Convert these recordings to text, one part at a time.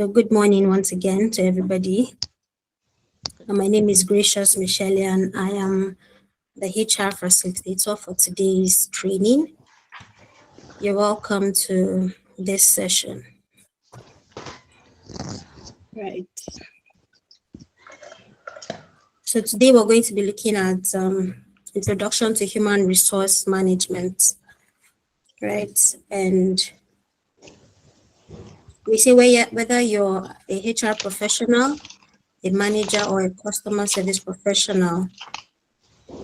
So good morning once again to everybody. My name is Gracious Michelle and I am the HR facilitator for today's training. You're welcome to this session. Right. So today we're going to be looking at introduction to human resource management, right? And we say whether you're a HR professional, a manager, or a customer service professional,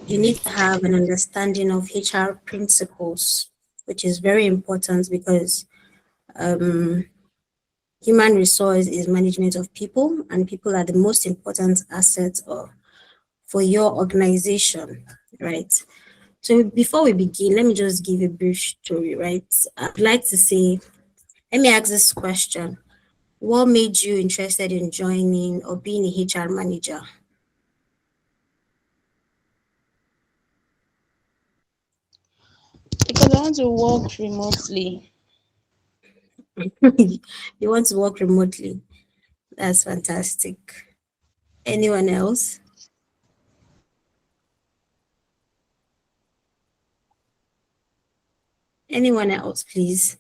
you need to have an understanding of HR principles, which is very important because human resource is management of people, and people are the most important assets for your organization, right? So before we begin, let me just give a brief story, right? I'd like to say, let me ask this question. What made you interested in joining or being a HR manager? Because I want to work remotely. You want to work remotely. That's fantastic. Anyone else? Anyone else, please?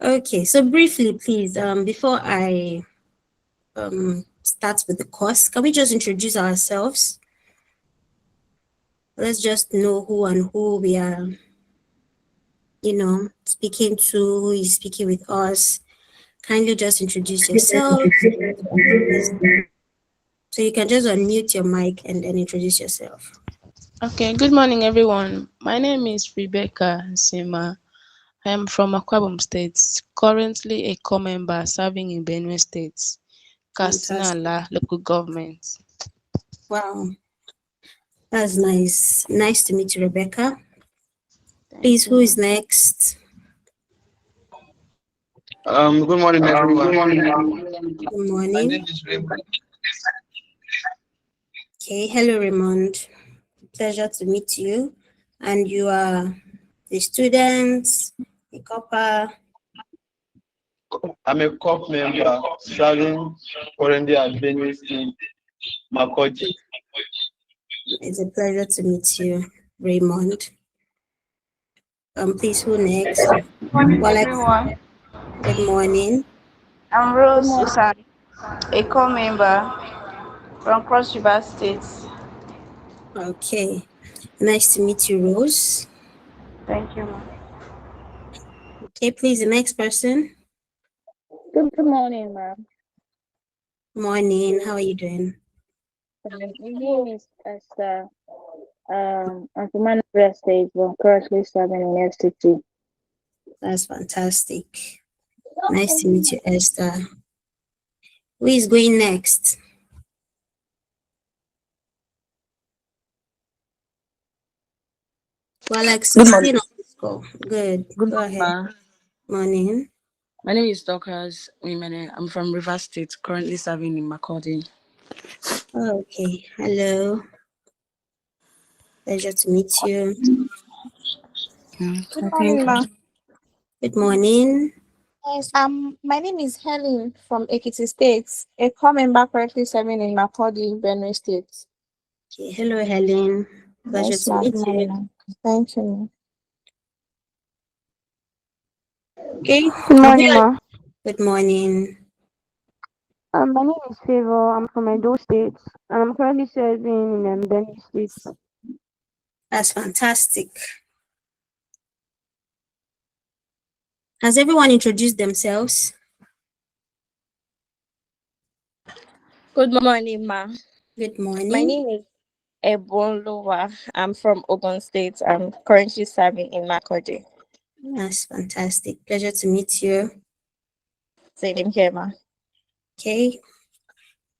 Okay, so briefly, please, before I start with the course, can we just introduce ourselves? Let's just know who and who we are, speaking to, who is speaking with us. Kindly just introduce yourself. So you can just unmute your mic and then introduce yourself. Okay, good morning, everyone. My name is Rebecca Sima. I am from Akwa Ibom State, currently a core member serving in Benue State, Katsina local government. Wow, that's nice. Nice to meet you, Rebecca. Please, Thank you, who is next? Good morning, everyone. Good morning. My name is Raymond. Okay, hello, Raymond. Pleasure to meet you. And you are a student, a copper. I'm a COP member serving currently at Benue State, Makurdi. It's a pleasure to meet you, Raymond. Please, who next? Good morning, everyone. Good morning. I'm Rose Usan, a core member from Cross River State. Okay, nice to meet you, Rose. Thank you, ma'am. Okay, please, the next person. Good morning, ma'am. Morning, how are you doing? My name is Esther. I'm from Anambra State, but I'm currently serving in FCT. That's fantastic. Nice to meet you, Esther. Who is going next? Well, like 16 on this call. Good. Good Go morning, ahead. ma. Morning. My name is Dorcas Wimene. I'm from River State, currently serving in Makurdi. Okay. Hello. Pleasure to meet you. Good morning, ma'am. Good morning. Yes, my name is Helen from Ekiti State, a core member currently serving in Makurdi, Benue State. Okay. Hello, Helen. Pleasure Yes, to ma'am. meet you. Thank you. Okay. Good morning, ma. Good morning. My name is Favor. I'm from Edo State, and I'm currently serving in Benue State. That's fantastic. Has everyone introduced themselves? Good morning, ma. Good morning. My name is Ebonlowa. I'm from Ogun State. I'm currently serving in Makurdi. That's fantastic. Pleasure to meet you. Same here, ma. Okay.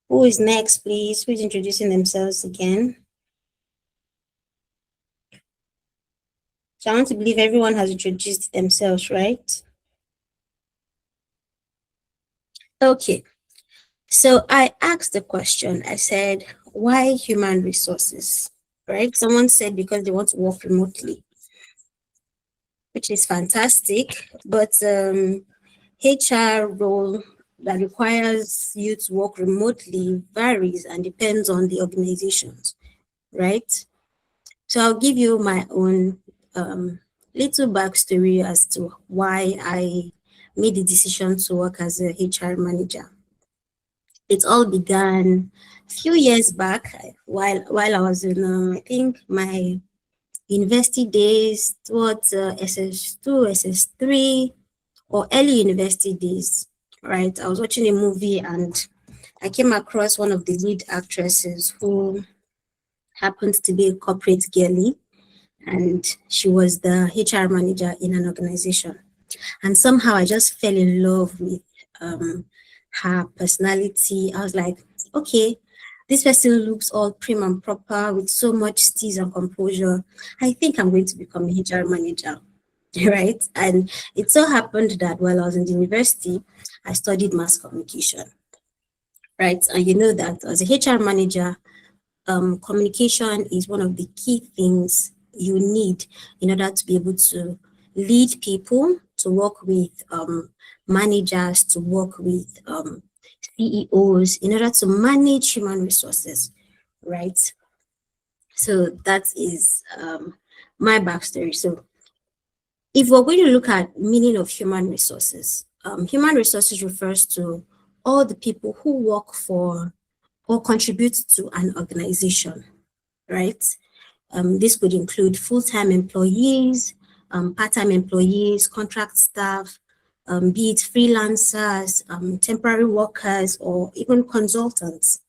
Who is next, please? Who is introducing themselves again? So I want to believe everyone has introduced themselves, right? Okay. So I asked the question, I said, why human resources, right? Someone said because they want to work remotely, which is fantastic. But HR role that requires you to work remotely varies and depends on the organizations, right? So I'll give you my own little backstory as to why I made the decision to work as a HR manager. It all began a few years back while I was in, I think, my university days towards SS2, SS3, or early university days, right? I was watching a movie and I came across one of the lead actresses who happened to be a corporate girly, and she was the HR manager in an organization. And somehow I just fell in love with her personality. I was like, okay, this person looks all prim and proper with so much steeze and composure. I think I'm going to become a HR manager, right? And it so happened that while I was in the university, I studied mass communication, right? And you know that as a HR manager, communication is one of the key things you need in order to be able to lead people, to work with managers, to work with CEOs, in order to manage human resources, right? So that is my backstory. So if we're going to look at meaning of human resources refers to all the people who work for or contribute to an organization, right? This could include full-time employees, part-time employees, contract staff, be it freelancers, temporary workers, or even consultants,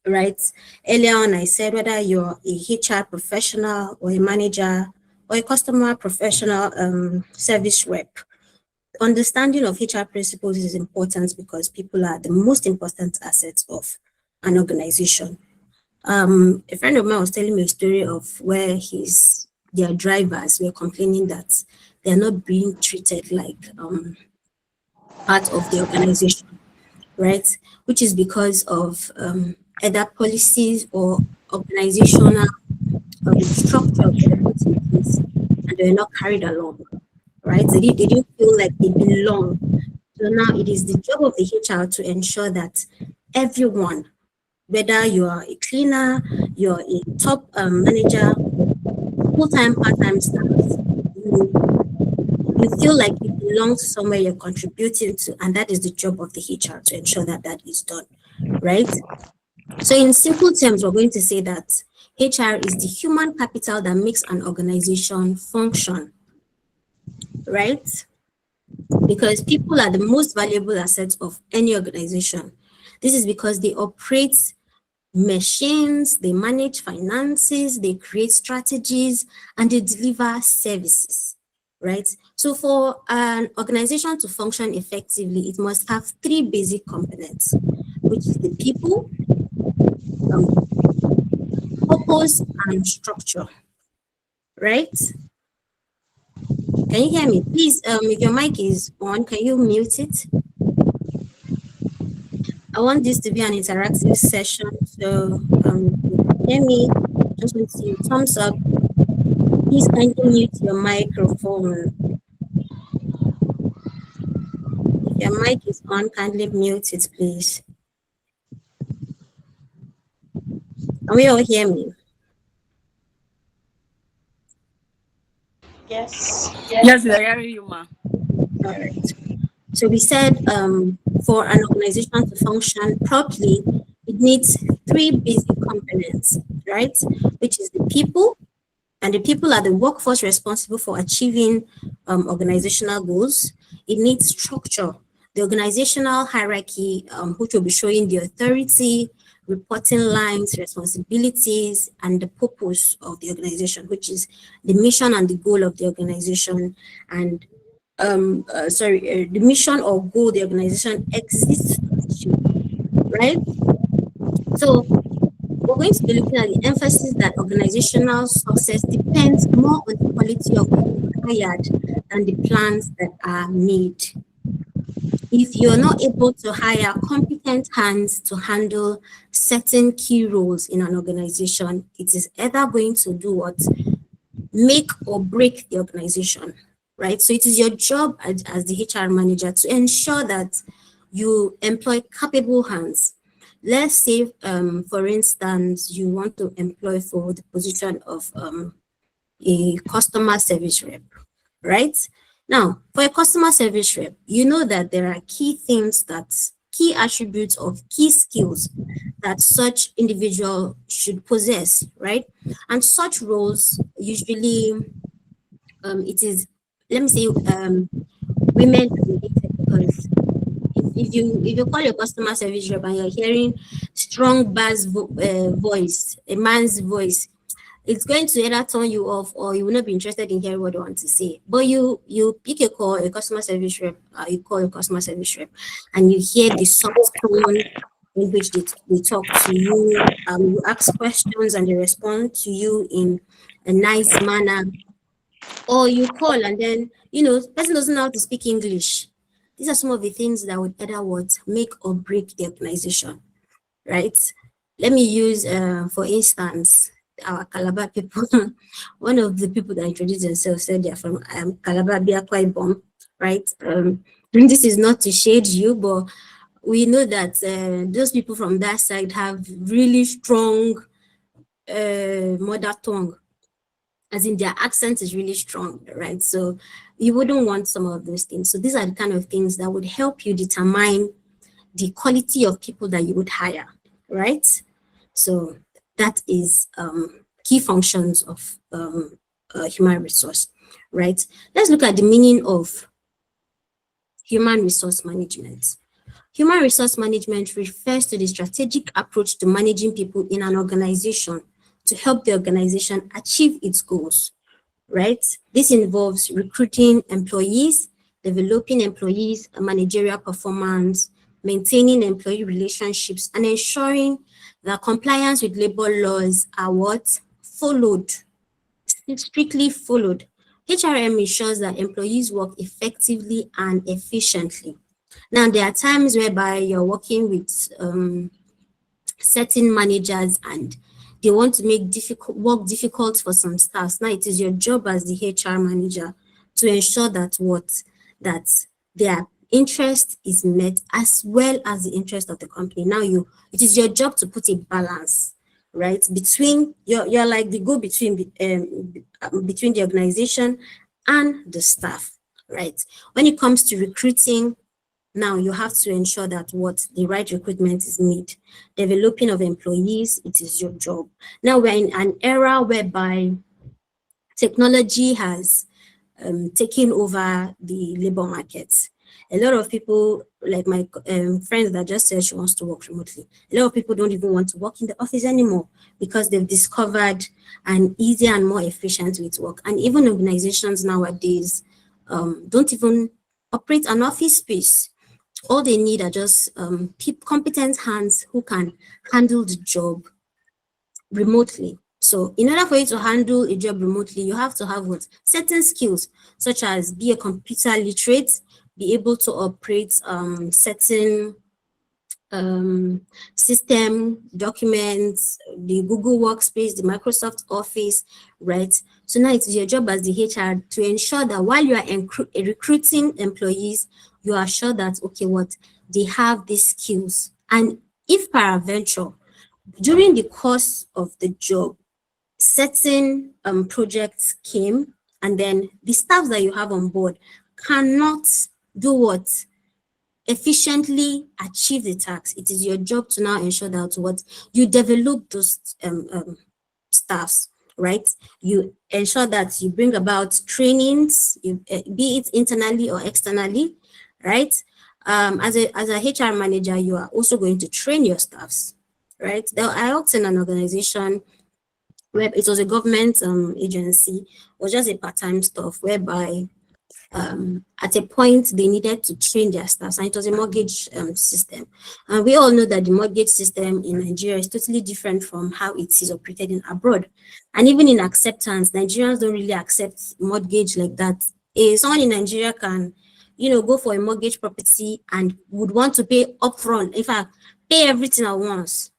right? Earlier on, I said whether you're a HR professional or a manager or a customer professional service rep, understanding of HR principles is important because people are the most important assets of an organization. A friend of mine was telling me a story of where their drivers were complaining that they're not being treated like part of the organization, right? Which is because of either policies or organizational structure that were put in place and they were not carried along, right? They didn't feel like they belong. So now it is the job of the HR to ensure that everyone, whether you are a cleaner, you're a top manager, full-time, part-time staff, you feel like you belong to somewhere you're contributing to, and that is the job of the HR to ensure that that is done, right? So in simple terms, we're going to say that HR is the human capital that makes an organization function, right? Because people are the most valuable assets of any organization. This is because they operate machines, they manage finances, they create strategies, and they deliver services, right? So for an organization to function effectively, it must have three basic components, which is the people, purpose, and structure, right? Can you hear me? Please, if your mic is on, can you mute it? I want this to be an interactive session, so if you can hear me, just want to see thumbs up. Please kindly mute your microphone. If your mic is on, kindly mute it, please. Can we all hear me? Yes. Yes, I hear you, ma. All right. So we said for an organization to function properly, it needs three basic components, right? Which is the people, and the people are the workforce responsible for achieving organizational goals. It needs structure, the organizational hierarchy, which will be showing the authority, reporting lines, responsibilities, and the purpose of the organization, which is the mission and the goal of the organization. And the mission or goal the organization exists to achieve, right? So we're going to be looking at the emphasis that organizational success depends more on the quality of people hired than the plans that are made. If you're not able to hire competent hands to handle certain key roles in an organization, it is either going to do what? Make or break the organization, right? So it is your job as the HR manager to ensure that you employ capable hands. Let's say, for instance, you want to employ for the position of a customer service rep, right? Now, for a customer service rep, you know that there are key attributes of key skills that such individual should possess, right? And such roles usually, it is, let me say, women dominated, because if you call your customer service rep and you're hearing strong voice, a man's voice, it's going to either turn you off or you will not be interested in hearing what they want to say. But you pick a customer service rep, you call a customer service rep, and you hear the soft tone in which they talk to you. You ask questions and they respond to you in a nice manner. Or you call and then, the person doesn't know how to speak English. These are some of the things that would either what make or break the organization, right? Let me use, for instance, our Calabar people. One of the people that introduced themselves said they're from Calabar, Akwa Ibom, right? And this is not to shade you, but we know that those people from that side have really strong mother tongue, as in their accent is really strong, right? So you wouldn't want some of those things. So these are the kind of things that would help you determine the quality of people that you would hire, right? So that is key functions of human resource, right? Let's look at the meaning of human resource management. Human resource management refers to the strategic approach to managing people in an organization to help the organization achieve its goals, right? This involves recruiting employees, developing employees' managerial performance, maintaining employee relationships, and ensuring that compliance with labor laws are what? Followed, strictly followed. HRM ensures that employees work effectively and efficiently. Now, there are times whereby you're working with certain managers and they want to make work difficult for some staffs. Now it is your job as the HR manager to ensure that that their interest is met as well as the interest of the company. Now it is your job to put a balance, right, between you're like the go between between the organization and the staff, right? When it comes to recruiting, now you have to ensure that the right recruitment is made. Developing of employees, it is your job. Now we're in an era whereby technology has taken over the labor market. A lot of people, like my friend that just said she wants to work remotely, a lot of people don't even want to work in the office anymore because they've discovered an easier and more efficient way to work. And even organizations nowadays don't even operate an office space. All they need are just competent hands who can handle the job remotely. So in order for you to handle a job remotely, you have to have certain skills, such as be a computer literate, be able to operate certain system documents, the Google Workspace, the Microsoft Office, right? So now it's your job as the HR to ensure that while you are recruiting employees, you are sure that, okay, they have these skills. And if peradventure, during the course of the job, certain projects came, and then the staff that you have on board cannot do efficiently achieve the task. It is your job to now ensure that you develop those staffs, right? You ensure that you bring about trainings, be it internally or externally, right? As a HR manager, you are also going to train your staffs, right? I worked in an organization where it was a government agency. It was just a part-time stuff whereby at a point they needed to train their staffs, and it was a mortgage system. And we all know that the mortgage system in Nigeria is totally different from how it is operated in abroad. And even in acceptance, Nigerians don't really accept mortgage like that. Someone in Nigeria can, go for a mortgage property and would want to pay upfront. In fact, pay everything at once.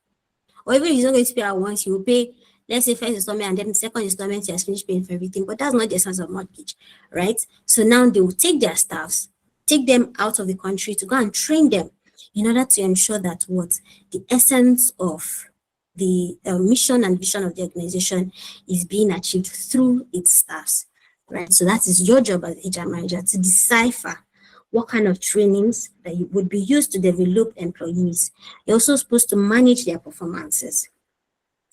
Or even if he's not going to pay at once, he will pay let's say first installment and then the second installment, you has finished paying for everything, but that's not the essence of mortgage, right? So now they will take their staffs, take them out of the country to go and train them in order to ensure that what the essence of the mission and vision of the organization is being achieved through its staffs, right? So that is your job as HR manager to decipher what kind of trainings that would be used to develop employees. You're also supposed to manage their performances,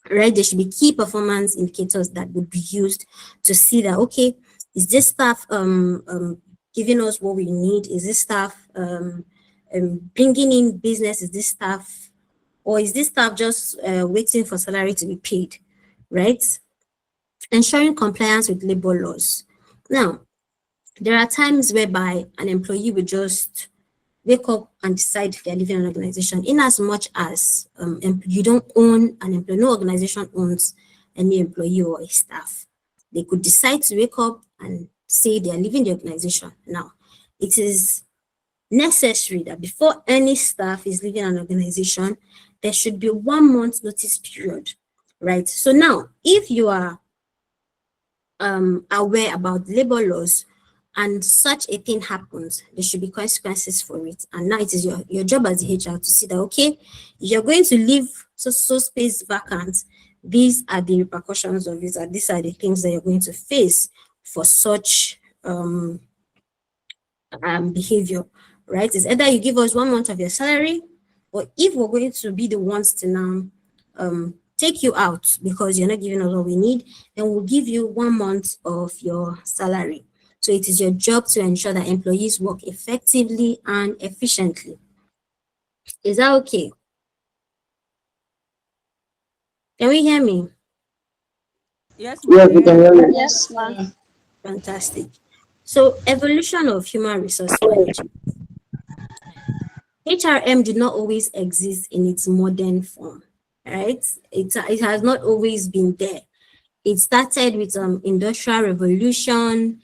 right? There should be key performance indicators that would be used to see that, okay, is this staff giving us what we need? Is this staff bringing in business? Is this staff, or is this staff just waiting for salary to be paid, right? Ensuring compliance with labor laws. Now, there are times whereby an employee will just wake up and decide they're leaving an organization, in as much as you don't own an employee. No organization owns any employee or a staff. They could decide to wake up and say they're leaving the organization. Now, it is necessary that before any staff is leaving an organization, there should be 1 month notice period, right? So now, if you are aware about labor laws and such a thing happens, there should be consequences for it. And now it is your job as a HR to see that, okay, if you're going to leave so space vacant, these are the repercussions of it, and these are the things that you're going to face for such behavior, right? It's either you give us 1 month of your salary, or if we're going to be the ones to now take you out because you're not giving us what we need, then we'll give you 1 month of your salary. So it is your job to ensure that employees work effectively and efficiently. Is that okay? Can we hear me? Yes, Yes, we can hear you. Yes, ma'am. Fantastic. So evolution of human resource management. HRM did not always exist in its modern form, right? It has not always been there. It started with industrial revolution.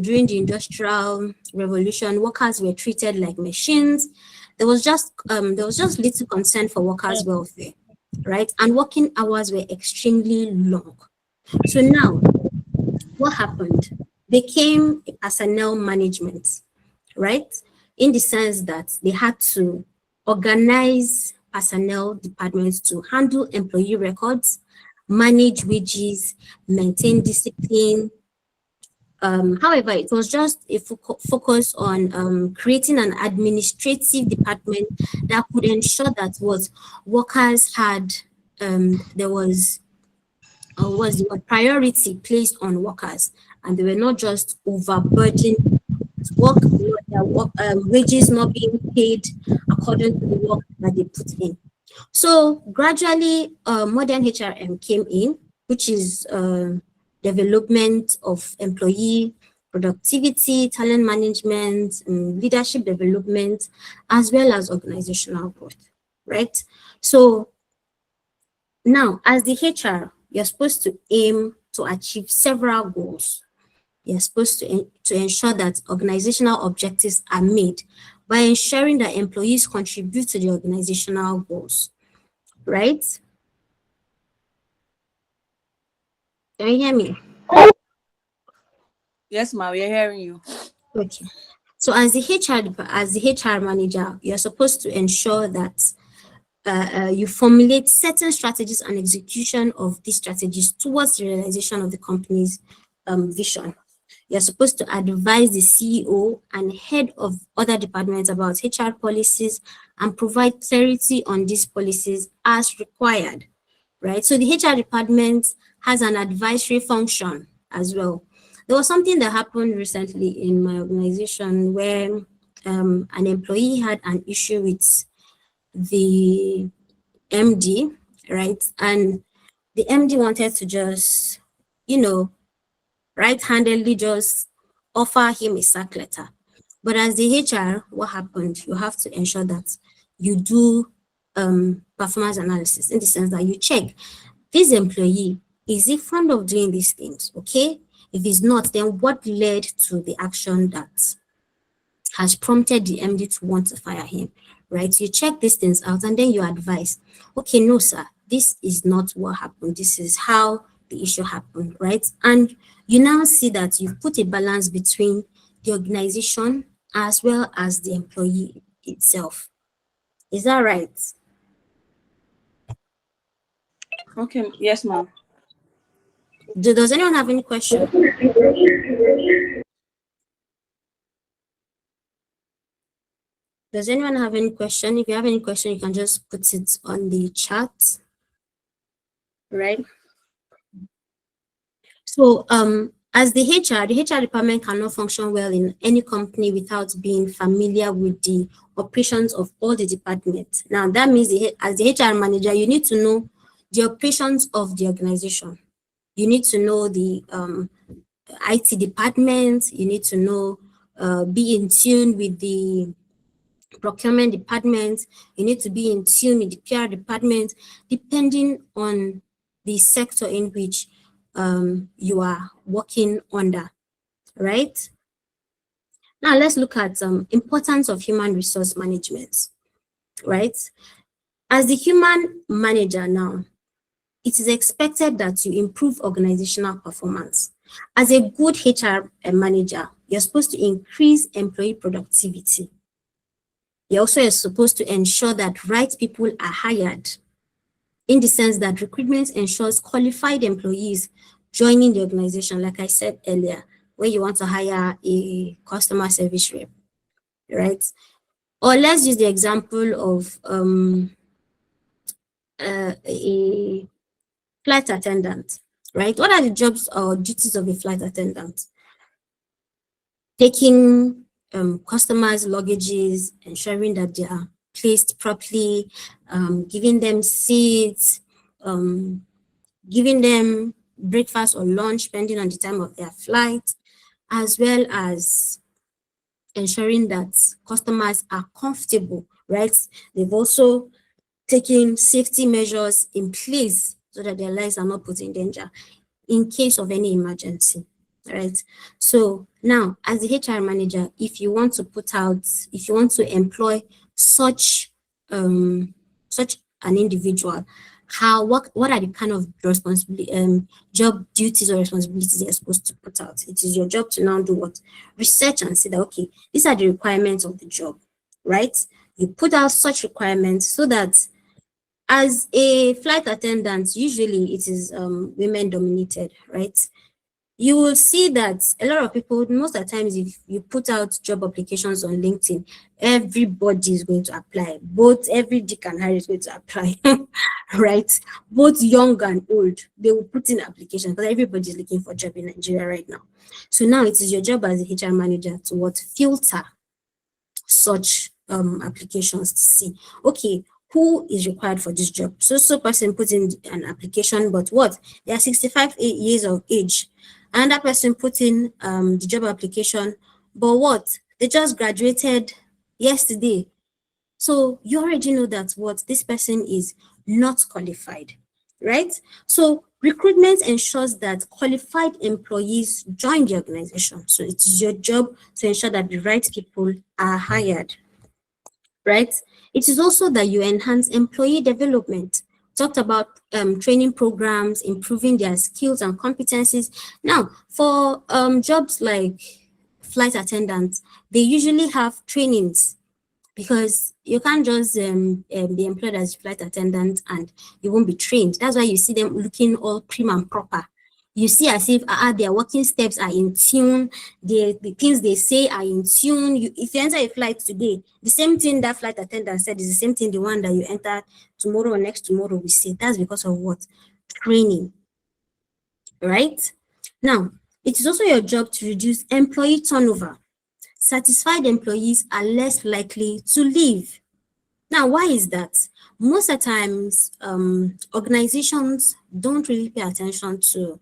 During the industrial revolution, workers were treated like machines. There was just little concern for workers' welfare, right? And working hours were extremely long. So now, what happened? They came personnel management, right? In the sense that they had to organize personnel departments to handle employee records, manage wages, maintain discipline. However, it was just a focus on creating an administrative department that could ensure that what workers had, there was the priority placed on workers, and they were not just overburdened with work, their wages not being paid according to the work that they put in. So gradually, modern HRM came in, which is development of employee productivity, talent management, leadership development, as well as organizational growth, right? So now, as the HR, you're supposed to aim to achieve several goals. You're supposed to ensure that organizational objectives are made by ensuring that employees contribute to the organizational goals, right? Can you hear me? Yes, ma'am, we are hearing you. Okay. So as the HR manager, you're supposed to ensure that you formulate certain strategies and execution of these strategies towards the realization of the company's vision. You're supposed to advise the CEO and head of other departments about HR policies and provide clarity on these policies as required, right? So the HR department has an advisory function as well. There was something that happened recently in my organization where an employee had an issue with the MD, right? And the MD wanted to just, right-handedly just offer him a sack letter. But as the HR, what happened? You have to ensure that you do performance analysis, in the sense that you check this employee, is he fond of doing these things? Okay. If he's not, then what led to the action that has prompted the MD to want to fire him, right? You check these things out and then you advise, okay, no, sir, this is not what happened. This is how the issue happened, right? And you now see that you've put a balance between the organization as well as the employee itself. Is that right? Okay, yes, ma'am. Does anyone have any question? Does anyone have any question? If you have any question, you can just put it on the chat, right? So, as the HR department cannot function well in any company without being familiar with the operations of all the departments. Now, that means as the HR manager, you need to know the operations of the organization. You need to know the IT department. You need to know, be in tune with the procurement department. You need to be in tune with the PR department, depending on the sector in which you are working under, right? Now let's look at importance of human resource management, right? As the human manager now, it is expected that you improve organizational performance. As a good HR manager, you're supposed to increase employee productivity. You're also supposed to ensure that right people are hired, in the sense that recruitment ensures qualified employees joining the organization, like I said earlier, when you want to hire a customer service rep, right? Or let's use the example of a flight attendant, right? What are the jobs or duties of a flight attendant? Taking customers' luggages, ensuring that they are placed properly, giving them seats, giving them breakfast or lunch, depending on the time of their flight, as well as ensuring that customers are comfortable, right? They've also taken safety measures in place so that their lives are not put in danger in case of any emergency, right? So now, as the HR manager, if you want to employ such such an individual, what are the kind of job duties or responsibilities you're supposed to put out? It is your job to now do what? Research and say that, okay, these are the requirements of the job, right? You put out such requirements so that as a flight attendant, usually it is women dominated, right? You will see that a lot of people, most of the times, if you put out job applications on LinkedIn, everybody is going to apply. Both every Dick and Harry is going to apply, right? Both young and old, they will put in applications because everybody is looking for a job in Nigeria right now. So now it is your job as a HR manager to what? Filter such applications to see, okay, who is required for this job? So person put in an application, but what? They are 65 years of age. Another person put in the job application, but what? They just graduated yesterday. So you already know that what? This person is not qualified, right? So recruitment ensures that qualified employees join the organization. So it is your job to ensure that the right people are hired, right? It is also that you enhance employee development. Talked about training programs, improving their skills and competencies. Now, for jobs like flight attendants, they usually have trainings, because you can't just be employed as a flight attendant and you won't be trained. That's why you see them looking all prim and proper. You see as if their walking steps are in tune, the things they say are in tune. If you enter a flight today, the same thing that flight attendant said is the same thing the one that you enter tomorrow or next tomorrow will say. That's because of what? Training, right? Now, it is also your job to reduce employee turnover. Satisfied employees are less likely to leave. Now, why is that? Most of the times, organizations don't really pay attention to,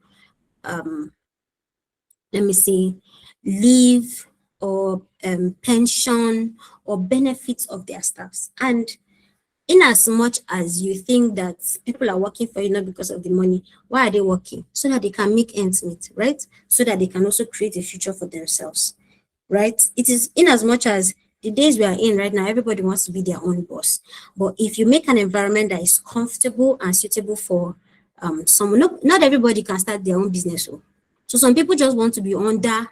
let me say, leave or pension or benefits of their staffs. And in as much as you think that people are working for you not because of the money, why are they working? So that they can make ends meet, right? So that they can also create a future for themselves, right? It is in as much as the days we are in right now, everybody wants to be their own boss. But if you make an environment that is comfortable and suitable for someone, not everybody can start their own business. So some people just want to be under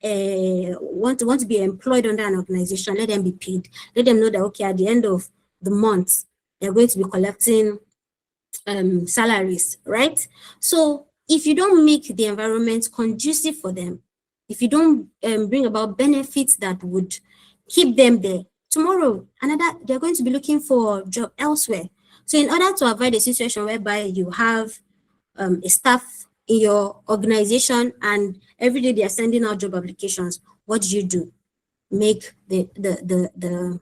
want to be employed under an organization. Let them be paid. Let them know that okay, at the end of the month, they're going to be collecting salaries, right? So if you don't make the environment conducive for them, if you don't bring about benefits that would keep them there, tomorrow they're going to be looking for a job elsewhere. So in order to avoid a situation whereby you have a staff in your organization and every day they are sending out job applications, what do? Make the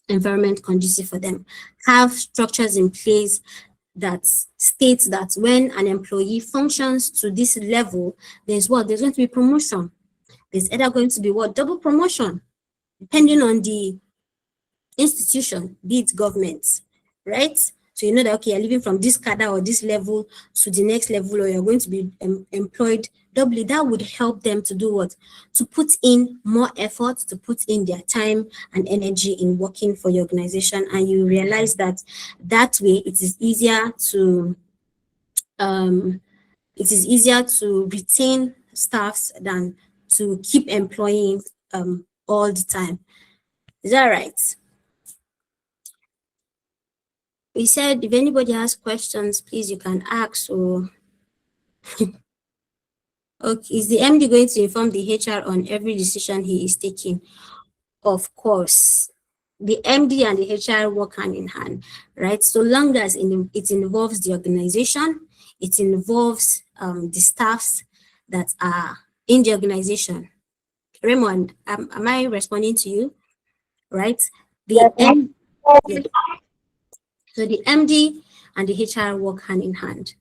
environment conducive for them. Have structures in place that states that when an employee functions to this level, there's going to be promotion. There's either going to be double promotion, depending on the institution, be it government, right? So you know that, okay, you're living from this cadre or this level to the next level, or you're going to be employed doubly. That would help them to do what? To put in more effort, to put in their time and energy in working for your organization. And you realize that way it is easier to retain staffs than to keep employing all the time. Is that right? We said if anybody has questions, please you can ask. Or okay, is the MD going to inform the HR on every decision he is taking? Of course, the MD and the HR work hand in hand, right? So long as it involves the organization, it involves the staffs that are in the organization. Raymond, am I responding to you? Right? So the MD and the HR work hand in hand.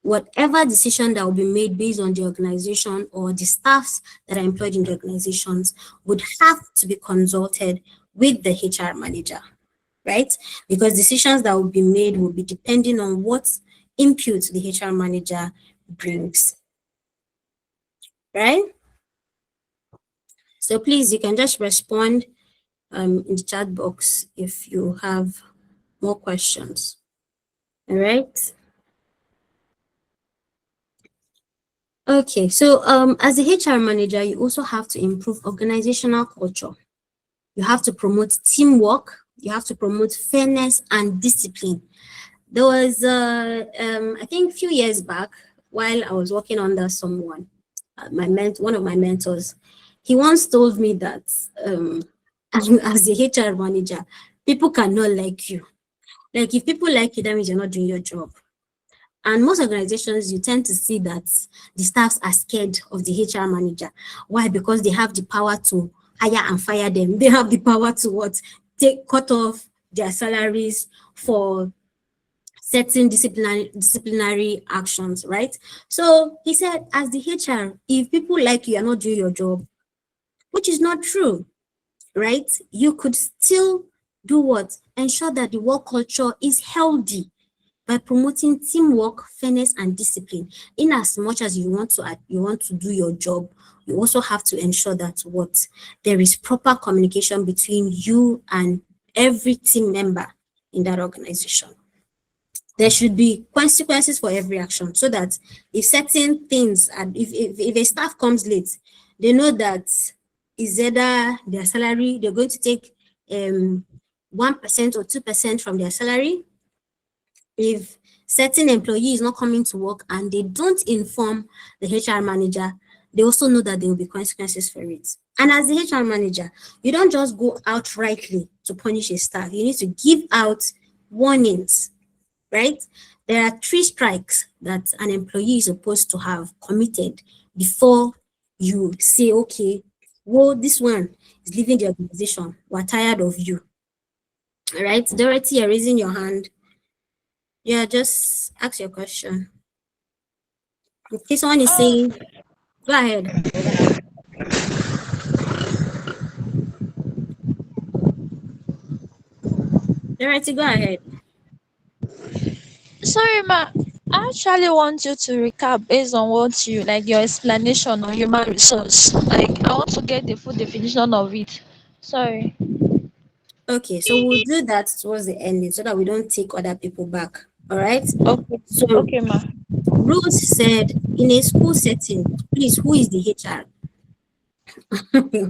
Whatever decision that will be made based on the organization or the staffs that are employed in the organizations would have to be consulted with the HR manager, right? Because decisions that will be made will be depending on what input the HR manager brings, right? So please, you can just respond in the chat box if you have more questions. All right. Okay, so as a HR manager, you also have to improve organizational culture. You have to promote teamwork. You have to promote fairness and discipline. There was, I think, a few years back, while I was working under someone, one of my mentors, he once told me that as a HR manager, people cannot like you. Like if people like you, that means you're not doing your job. And most organizations, you tend to see that the staffs are scared of the HR manager. Why? Because they have the power to hire and fire them. They have the power to cut off their salaries for certain disciplinary actions, right? So he said, as the HR, if people like you are not doing your job, which is not true, right? You could still do what? Ensure that the work culture is healthy by promoting teamwork, fairness, and discipline. In as much as you want to do your job, you also have to ensure that there is proper communication between you and every team member in that organization. There should be consequences for every action, so that if certain things, and if a staff comes late, they know that is either their salary, they're going to take 1% or 2% from their salary. If certain employee is not coming to work and they don't inform the HR manager, they also know that there will be consequences for it. And as the HR manager, you don't just go outrightly to punish a staff. You need to give out warnings, right? There are 3 strikes that an employee is supposed to have committed before you say, okay, well, this one is leaving the organization. We're tired of you. All right, Dorothy, you're raising your hand. Yeah, just ask your question. In case someone is saying, go ahead. Dorothy, go ahead. Sorry, ma. I actually want you to recap based on what your explanation on human resource. Like, I want to get the full definition of it. Sorry. Okay, so we'll do that towards the ending so that we don't take other people back. All right. Okay. So Okay, ma. Ruth said, in a school setting, please, who is the HR?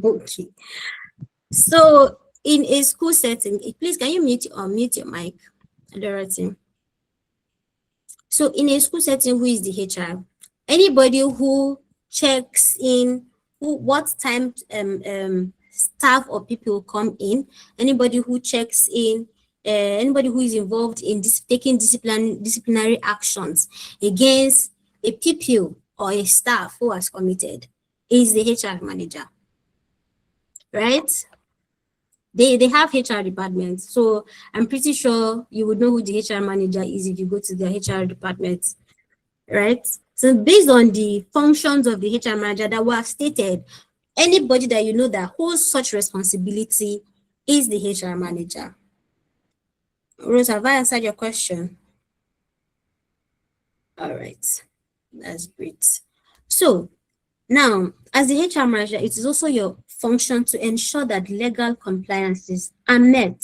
Okay. So in a school setting, please, can you mute your mic, Dorothy? So in a school setting, who is the HR? Anybody who checks in, who what time staff or people come in, anybody who checks in, anybody who is involved in taking disciplinary actions against a pupil or a staff who has committed is the HR manager, right? They have HR departments, so I'm pretty sure you would know who the HR manager is if you go to their HR department, right? So based on the functions of the HR manager that we have stated, anybody that you know that holds such responsibility is the HR manager. Rose, have I answered your question? All right, that's great. So now, as the HR manager, it is also your function to ensure that legal compliances are met,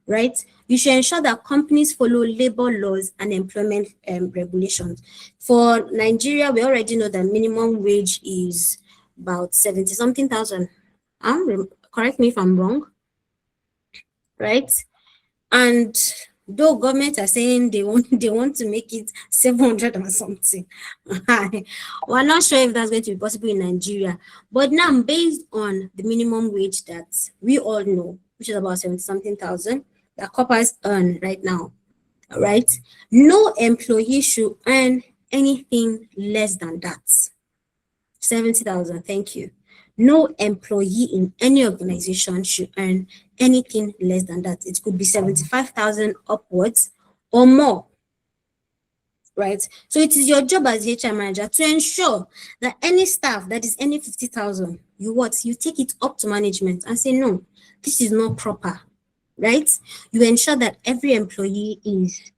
right? You should ensure that companies follow labor laws and employment regulations. For Nigeria, we already know that minimum wage is about 70 something thousand. Correct me if I'm wrong, right? And though government are saying they want to make it 700 or something, we're not sure if that's going to be possible in Nigeria. But now, based on the minimum wage that we all know, which is about 70 something thousand, that coppers earn right now, right? No employee should earn anything less than that. 70,000, thank you. No employee in any organization should earn anything less than that. It could be 75,000 upwards or more, right? So it is your job as HR manager to ensure that any staff that is any 50,000, you take it up to management and say, no, this is not proper, right? You ensure that every employee is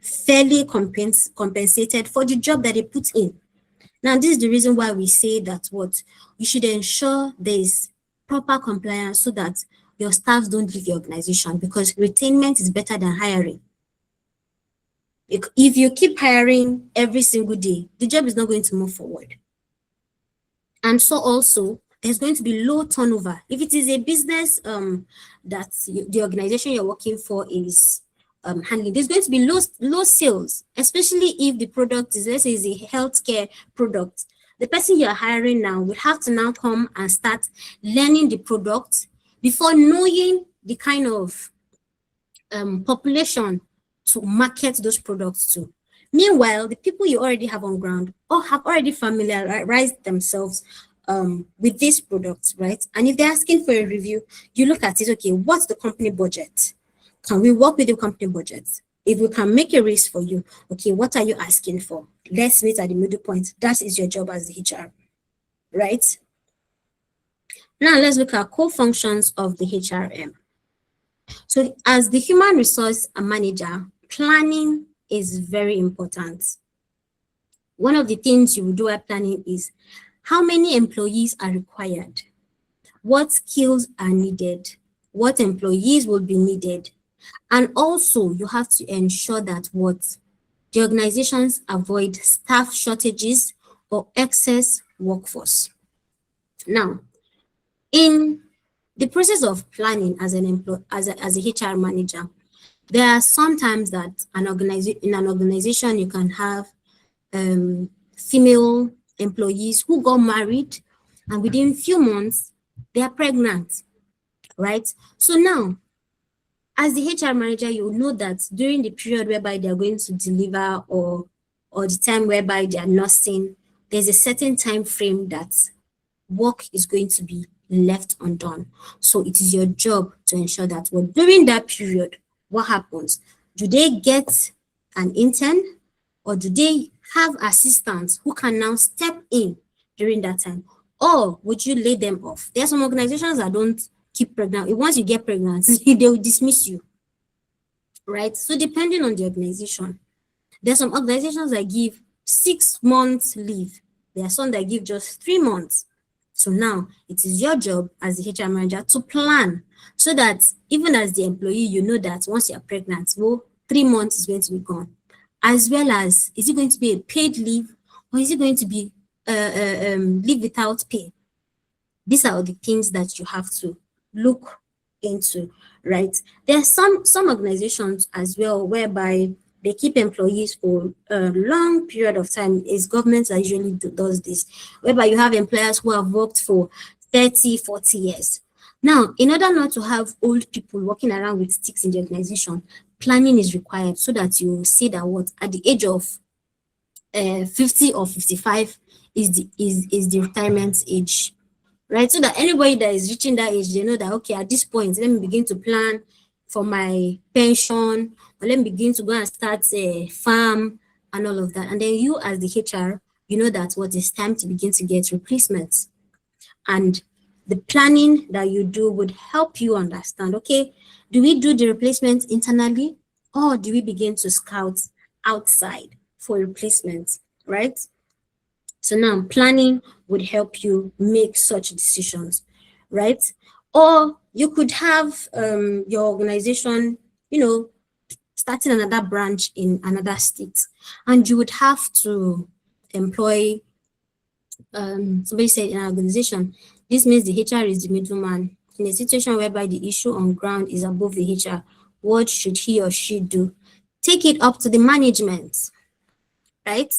fairly compensated for the job that they put in. Now, this is the reason why we say that you should ensure there is proper compliance so that your staff don't leave your organization, because retainment is better than hiring. If you keep hiring every single day, the job is not going to move forward. And so also, there's going to be low turnover. If it is a business that the organization you're working for is handling, there's going to be low sales, especially if the product is, let's say, is a healthcare product. The person you're hiring now will have to now come and start learning the product before knowing the kind of population to market those products to. Meanwhile, the people you already have on ground or have already familiarized themselves with these products, right? And if they're asking for a review, you look at it, okay, what's the company budget? Can we work with the company budget? If we can make a raise for you, okay, what are you asking for? Let's meet at the middle point. That is your job as the HR, right? Now let's look at core functions of the HRM. So as the human resource manager, planning is very important. One of the things you will do at planning is how many employees are required, what skills are needed, what employees will be needed. And also you have to ensure that the organizations avoid staff shortages or excess workforce. Now, in the process of planning as a HR manager, there are sometimes that in an organization you can have female employees who got married and within few months they are pregnant, right? So now, as the HR manager, you know that during the period whereby they are going to deliver or the time whereby they are nursing, there's a certain time frame that work is going to be left undone. So it is your job to ensure that during that period, what happens? Do they get an intern or do they have assistants who can now step in during that time? Or would you lay them off? There are some organizations that don't keep pregnant. Once you get pregnant, they will dismiss you, right? So depending on the organization, there are some organizations that give 6 months leave. There are some that give just 3 months. So now it is your job as the HR manager to plan so that even as the employee, you know that once you're pregnant, well, 3 months is going to be gone. As well as, is it going to be a paid leave or is it going to be leave without pay? These are the things that you have to look into, right? There are some organizations as well whereby they keep employees for a long period of time. It's government that usually does this, whereby you have employers who have worked for 30, 40 years. Now, in order not to have old people walking around with sticks in the organization, planning is required so that you see that what at the age of 50 or 55 is the retirement age, right? So that anybody that is reaching that age, they know that, okay, at this point, let me begin to plan for my pension, or let me begin to go and start a farm and all of that. And then you as the HR, you know that what is time to begin to get replacements. And the planning that you do would help you understand, okay, do we do the replacements internally or do we begin to scout outside for replacements, right? So now planning would help you make such decisions, right? Or you could have your organization, starting another branch in another state, and you would have to employ somebody said in an organization. This means the HR is the middleman. In a situation whereby the issue on ground is above the HR, what should he or she do? Take it up to the management, right?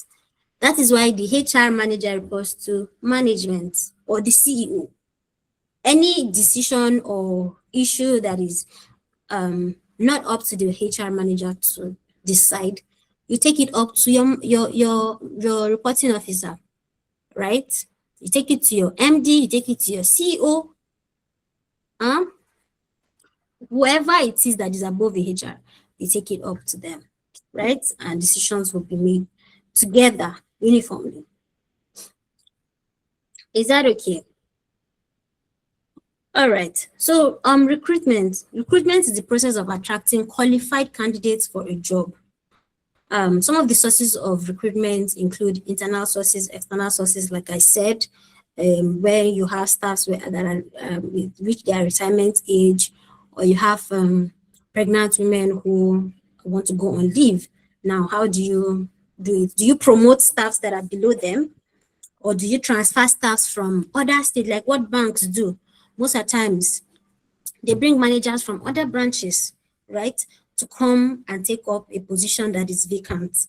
That is why the HR manager reports to management or the CEO. Any decision or issue that is not up to the HR manager to decide, you take it up to your reporting officer, right? You take it to your MD, you take it to your CEO, whoever it is that is above the HR, you take it up to them, right? And decisions will be made together uniformly. Is that okay? All right. So recruitment. Recruitment is the process of attracting qualified candidates for a job. Some of the sources of recruitment include internal sources, external sources, like I said, where you have staffs that are reach their retirement age, or you have pregnant women who want to go on leave. Now, how do you do it? Do you promote staffs that are below them? Or do you transfer staffs from other states, like what banks do? Most of the times, they bring managers from other branches, right, to come and take up a position that is vacant,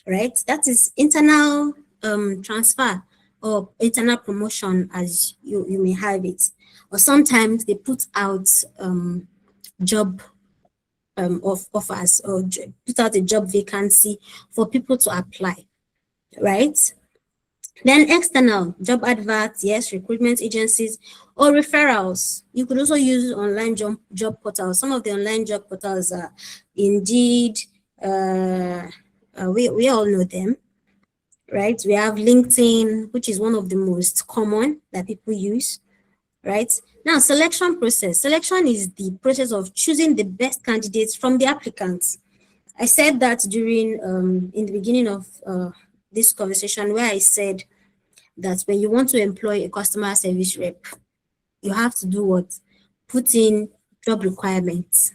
right? That is internal transfer or internal promotion, as you may have it. Or sometimes they put out job offers, or put out a job vacancy for people to apply, right? Then external, job adverts, yes, recruitment agencies, or referrals. You could also use online job portals. Some of the online job portals are Indeed, we all know them, right? We have LinkedIn, which is one of the most common that people use, right? Now, selection process. Selection is the process of choosing the best candidates from the applicants. I said that during, in the beginning of this conversation, where I said that when you want to employ a customer service rep, you have to do what? Put in job requirements.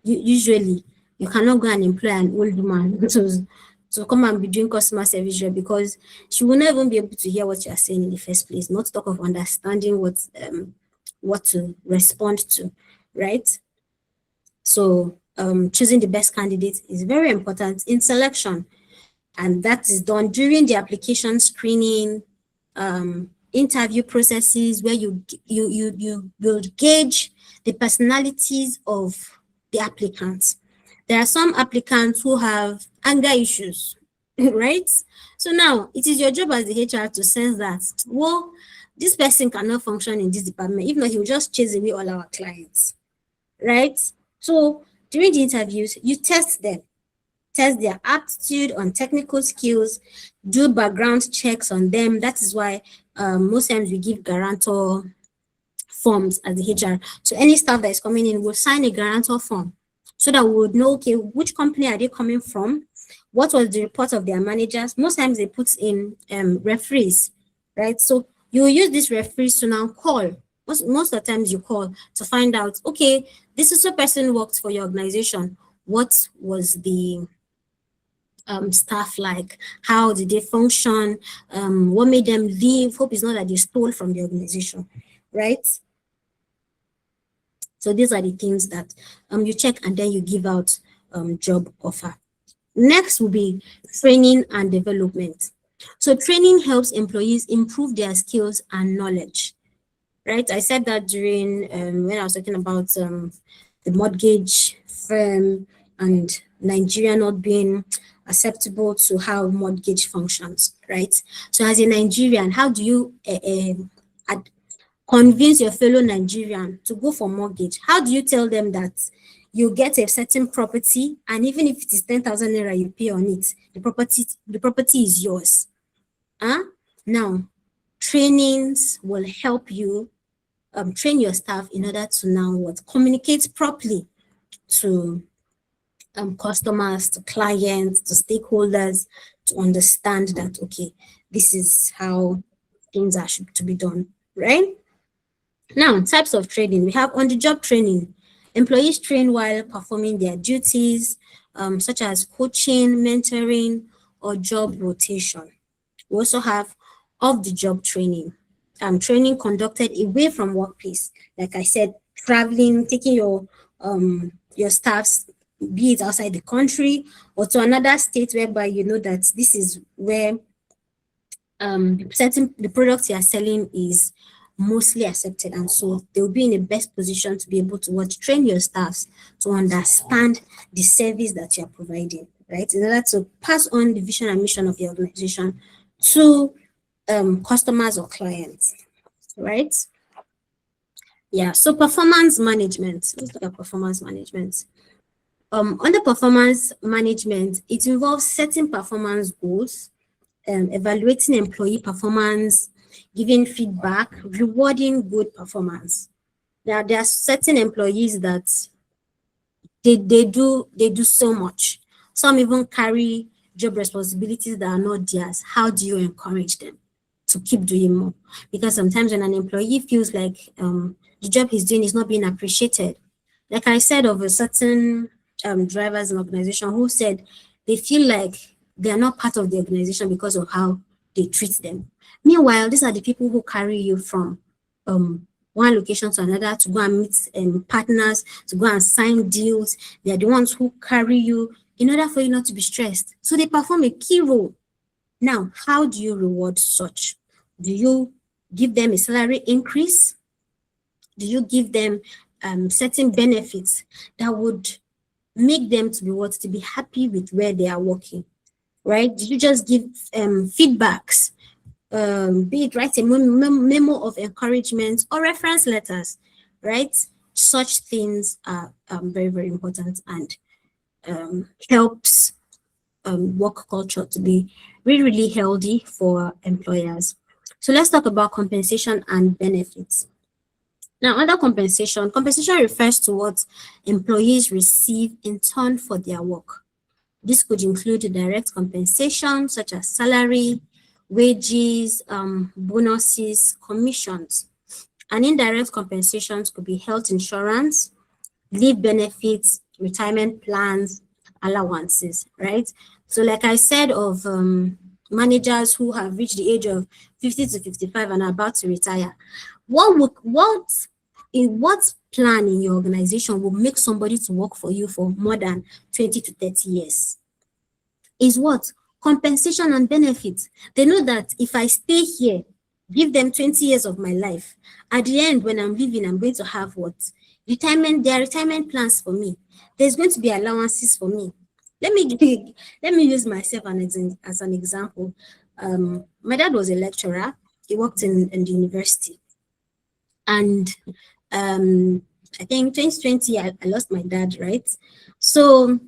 Usually, you cannot go and employ an old woman to come and be doing customer service rep, because she will not even be able to hear what you are saying in the first place, not talk of understanding what to respond to, right? So choosing the best candidate is very important in selection, and that is done during the application screening, interview processes, where you will gauge the personalities of the applicants. There are some applicants who have anger issues, right? So now it is your job as the HR to sense that, well, this person cannot function in this department. If not, he will just chase away all our clients, right? So during the interviews, you test them, test their aptitude on technical skills, do background checks on them. That is why most times we give guarantor forms as the HR. So any staff that is coming in will sign a guarantor form so that we would know, okay, which company are they coming from? What was the report of their managers? Most times they put in referees, right? So You will use these referees to now call. Most of the times you call to find out, okay, this is a person worked for your organization. What was the staff like? How did they function? What made them leave? Hope it's not that they stole from the organization, right? So these are the things that you check, and then you give out job offer. Next will be training and development. So training helps employees improve their skills and knowledge, right? I said that during when I was talking about the mortgage firm and Nigeria not being acceptable to how mortgage functions, right? So as a Nigerian, how do you convince your fellow Nigerian to go for mortgage? How do you tell them that you get a certain property, and even if it is 10,000 naira you pay on it, the property is yours? Now, trainings will help you train your staff in order to now communicate properly to customers, to clients, to stakeholders, to understand that, okay, this is how things are to be done, right? Now, types of training. We have on-the-job training. Employees train while performing their duties, such as coaching, mentoring, or job rotation. We also have off-the-job training. Training conducted away from workplace. Like I said, traveling, taking your staffs, be it outside the country or to another state whereby you know that this is where the product you are selling is mostly accepted, and so they'll be in the best position to be able to train your staffs to understand the service that you're providing, right? In order to pass on the vision and mission of your organization to customers or clients, right? Yeah, so performance management. Let's look at performance management. Under performance management, it involves setting performance goals, evaluating employee performance, giving feedback, rewarding good performance. There are certain employees that they do so much. Some even carry job responsibilities that are not theirs. How do you encourage them to keep doing more? Because sometimes when an employee feels like the job he's doing is not being appreciated, like I said of a certain drivers in organization who said they feel like they are not part of the organization because of how they treat them. Meanwhile, these are the people who carry you from one location to another to go and meet partners, to go and sign deals. They are the ones who carry you in order for you not to be stressed. So they perform a key role. Now, how do you reward such? Do you give them a salary increase? Do you give them certain benefits that would make them to be happy with where they are working, right? Did you just give feedbacks, be it write a memo of encouragement or reference letters, right? Such things are very, very important and helps work culture to be really, really healthy for employers. So let's talk about compensation and benefits. Now, under compensation refers to what employees receive in turn for their work. This could include direct compensation, such as salary, wages, bonuses, commissions. And indirect compensations could be health insurance, leave benefits, retirement plans, allowances, right? So like I said of managers who have reached the age of 50 to 55 and are about to retire, what plan in your organization will make somebody to work for you for more than 20 to 30 years? Is what? Compensation and benefits. They know that if I stay here, give them 20 years of my life, at the end when I'm leaving, I'm going to have what? Retirement. There are retirement plans for me. There's going to be allowances for me. Let me use myself as an example. My dad was a lecturer. He worked in the university. And I think 2020, I lost my dad, right? So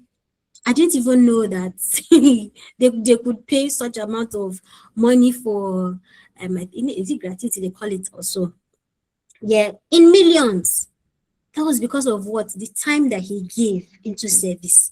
I didn't even know that they could pay such amount of money for, is it gratuity they call it also? Yeah, in millions. That was because of what? The time that he gave into service,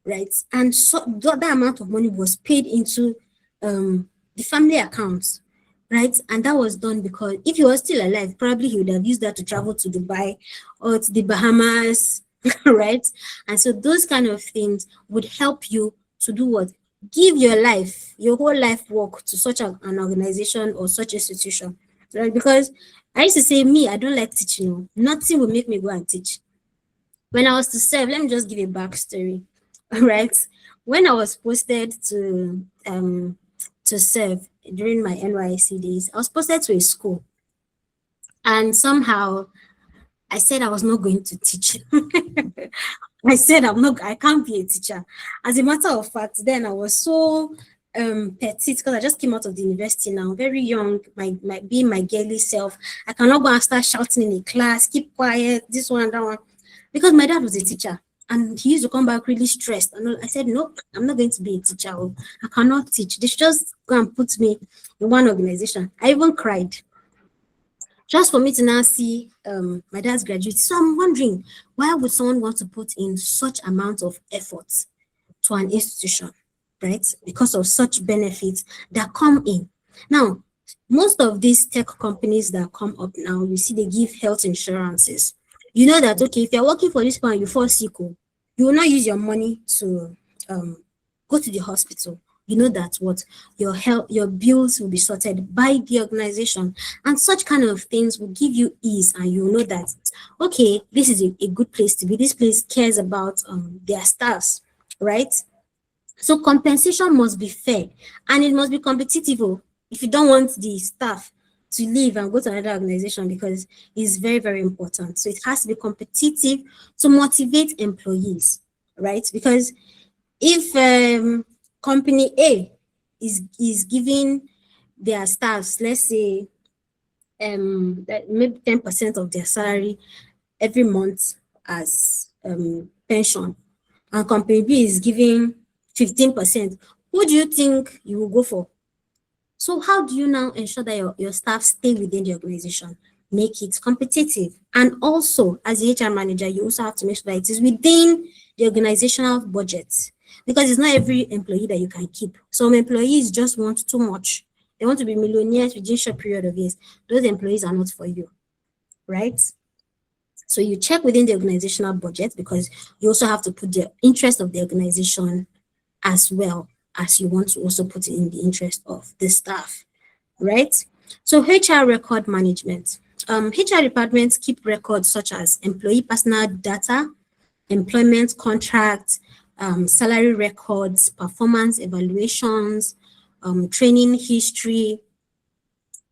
right? And so that amount of money was paid into the family accounts. right? And that was done because if he was still alive, probably he would have used that to travel to Dubai or to the Bahamas, right? And so those kind of things would help you to do what? Give your life, your whole life work to such an organization or such institution, right? Because I used to say, me, I don't like teaching. No. Nothing will make me go and teach. When I was to serve, let me just give a backstory, right? When I was posted to serve during my NYC days, I was posted to a school, and somehow I said I was not going to teach. I said I can't be a teacher. As a matter of fact, then I was so petite because I just came out of the university now, very young, my being my girly self. I cannot go and start shouting in a class, keep quiet, this one, that one. Because my dad was a teacher and he used to come back really stressed. And I said, no, I'm not going to be a teacher. I cannot teach. They should just go and put me in one organization. I even cried just for me to now see my dad's graduate. So I'm wondering, why would someone want to put in such amount of effort to an institution, right? Because of such benefits that come in. Now, most of these tech companies that come up now, you see they give health insurances. You know that, okay, if you're working for this one, you fall sick, you will not use your money to go to the hospital. You know that what your health, your bills will be sorted by the organization, and such kind of things will give you ease, and you know that, okay, this is a good place to be. This place cares about their staffs, right? So compensation must be fair and it must be competitive. If you don't want the staff to leave and go to another organization, because it's very, very important. So it has to be competitive to motivate employees, right? Because if company A is giving their staffs, let's say maybe 10% of their salary every month as pension, and company B is giving 15%, who do you think you will go for? So how do you now ensure that your staff stay within the organization? Make it competitive. And also, as a HR manager, you also have to make sure that it is within the organizational budget, because it's not every employee that you can keep. Some employees just want too much. They want to be millionaires within a short period of years. Those employees are not for you, right? So you check within the organizational budget, because you also have to put the interest of the organization as well as you want to also put in the interest of the staff, right? So HR record management. HR departments keep records such as employee personal data, employment contracts, salary records, performance evaluations, training history,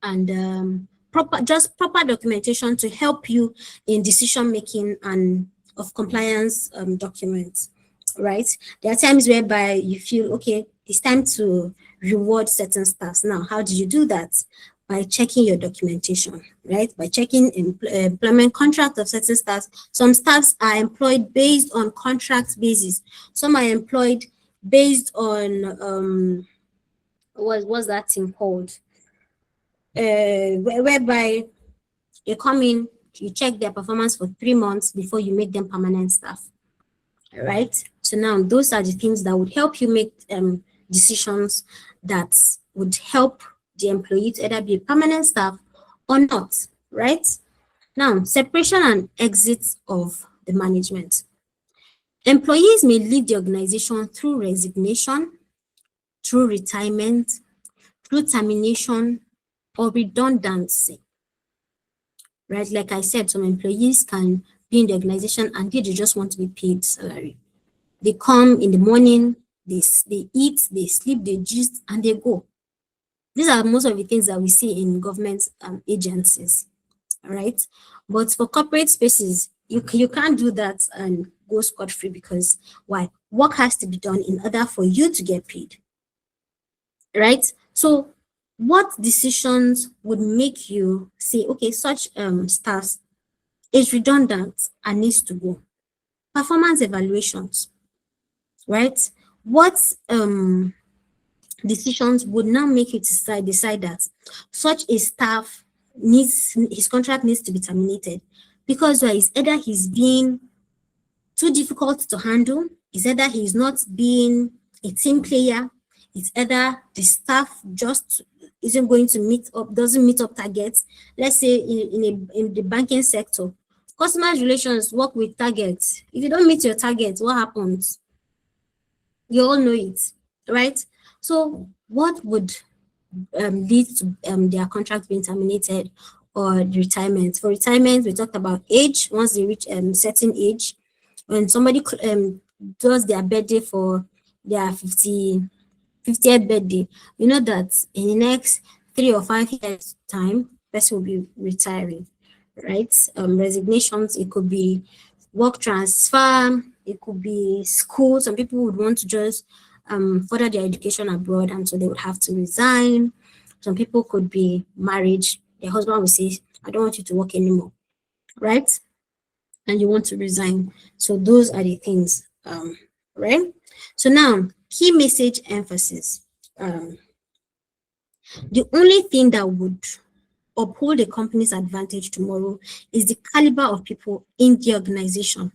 and proper documentation to help you in decision making and of compliance documents, right? There are times whereby you feel, okay, it's time to reward certain staffs. Now, how do you do that? By checking your documentation, right? By checking employment contract of certain staffs. Some staffs are employed based on contract basis. Some are employed based on what's that thing called? Whereby you come in, you check their performance for 3 months before you make them permanent staff, right? So now those are the things that would help you make decisions that would help the employee to either be a permanent staff or not, right? Now, separation and exit of the management. Employees may leave the organization through resignation, through retirement, through termination, or redundancy, right? Like I said, some employees can be in the organization and they just want to be paid salary. They come in the morning, they eat, they sleep, they gist, and they go. These are most of the things that we see in government agencies, right? But for corporate spaces, you can't do that and go scot-free, because why? Work has to be done in order for you to get paid, right? So what decisions would make you say, okay, such staff is redundant and needs to go? Performance evaluations, right? What decisions would now make you decide that such a staff his contract needs to be terminated, because it's either he's being too difficult to handle, it's either he's not being a team player, It's either the staff just isn't going to meet up, doesn't meet up targets. Let's say in the banking sector, customer relations work with targets. If you don't meet your targets, what happens? You all know it, right? So what would lead to their contract being terminated or retirement? For retirement, we talked about age. Once they reach certain age, when somebody does their birthday for their 50th birthday, you know that in the next 3 or 5 years time, person will be retiring, right? Resignations, it could be work transfer, it could be school. Some people would want to just further their education abroad, and so they would have to resign. Some people could be marriage. Their husband will say, I don't want you to work anymore, right? And you want to resign. So those are the things, right? So now, key message emphasis. The only thing that would uphold a company's advantage tomorrow is the caliber of people in the organization,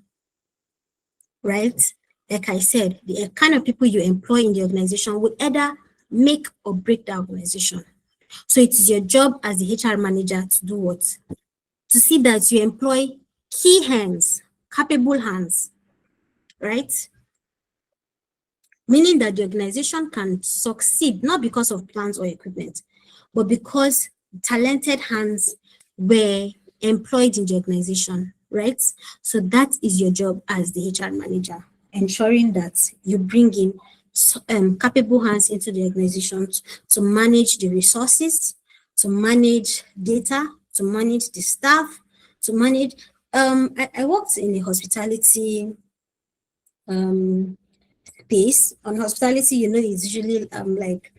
right? Like I said, the kind of people you employ in the organization will either make or break the organization. So it is your job as the HR manager to do what? To see that you employ key hands, capable hands, right? Meaning that the organization can succeed not because of plans or equipment, but because talented hands were employed in the organization, right? So that is your job as the HR manager, ensuring that you bring in capable hands into the organization to manage the resources, to manage data, to manage the staff, to manage. I worked in the hospitality space. On hospitality, you know, it's usually like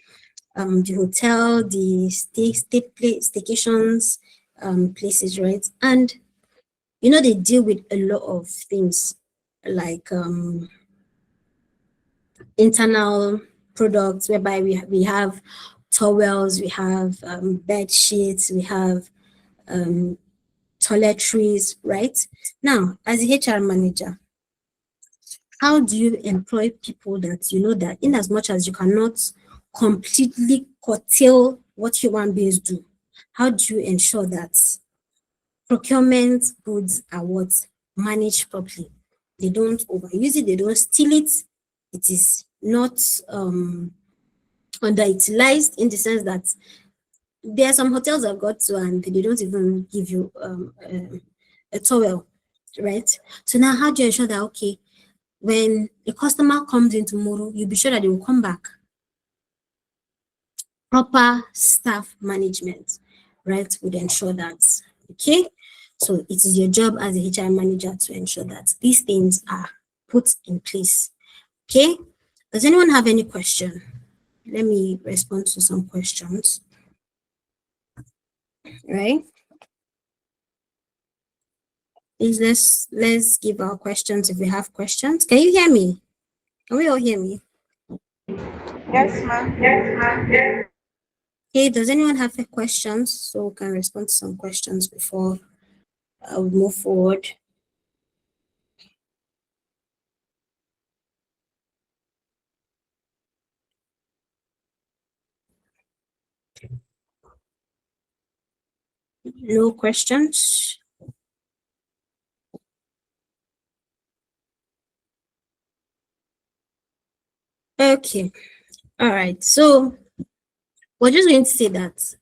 the hotel, the staycations places, right? And you know, they deal with a lot of things like internal products, whereby we have towels, we have bed sheets, we have toiletries, right? Now, as a HR manager, how do you employ people that you know that in as much as you cannot completely curtail what human beings do, how do you ensure that procurement goods are what managed properly? They don't overuse it, they don't steal it, it is not underutilized, in the sense that there are some hotels I've got to and they don't even give you a towel, right? So now how do you ensure that, okay, when a customer comes in tomorrow, you'll be sure that they will come back? Proper staff management, right, would ensure that, okay? So it is your job as a HR manager to ensure that these things are put in place, okay? Does anyone have any question? Let me respond to some questions, right? Please, let's give our questions if we have questions. Can you hear me? Can we all hear me? Yes, ma'am. Yes, ma'am. Okay, does anyone have any questions so we can respond to some questions before we move forward? No questions? Okay, all right. So we're just going to say that,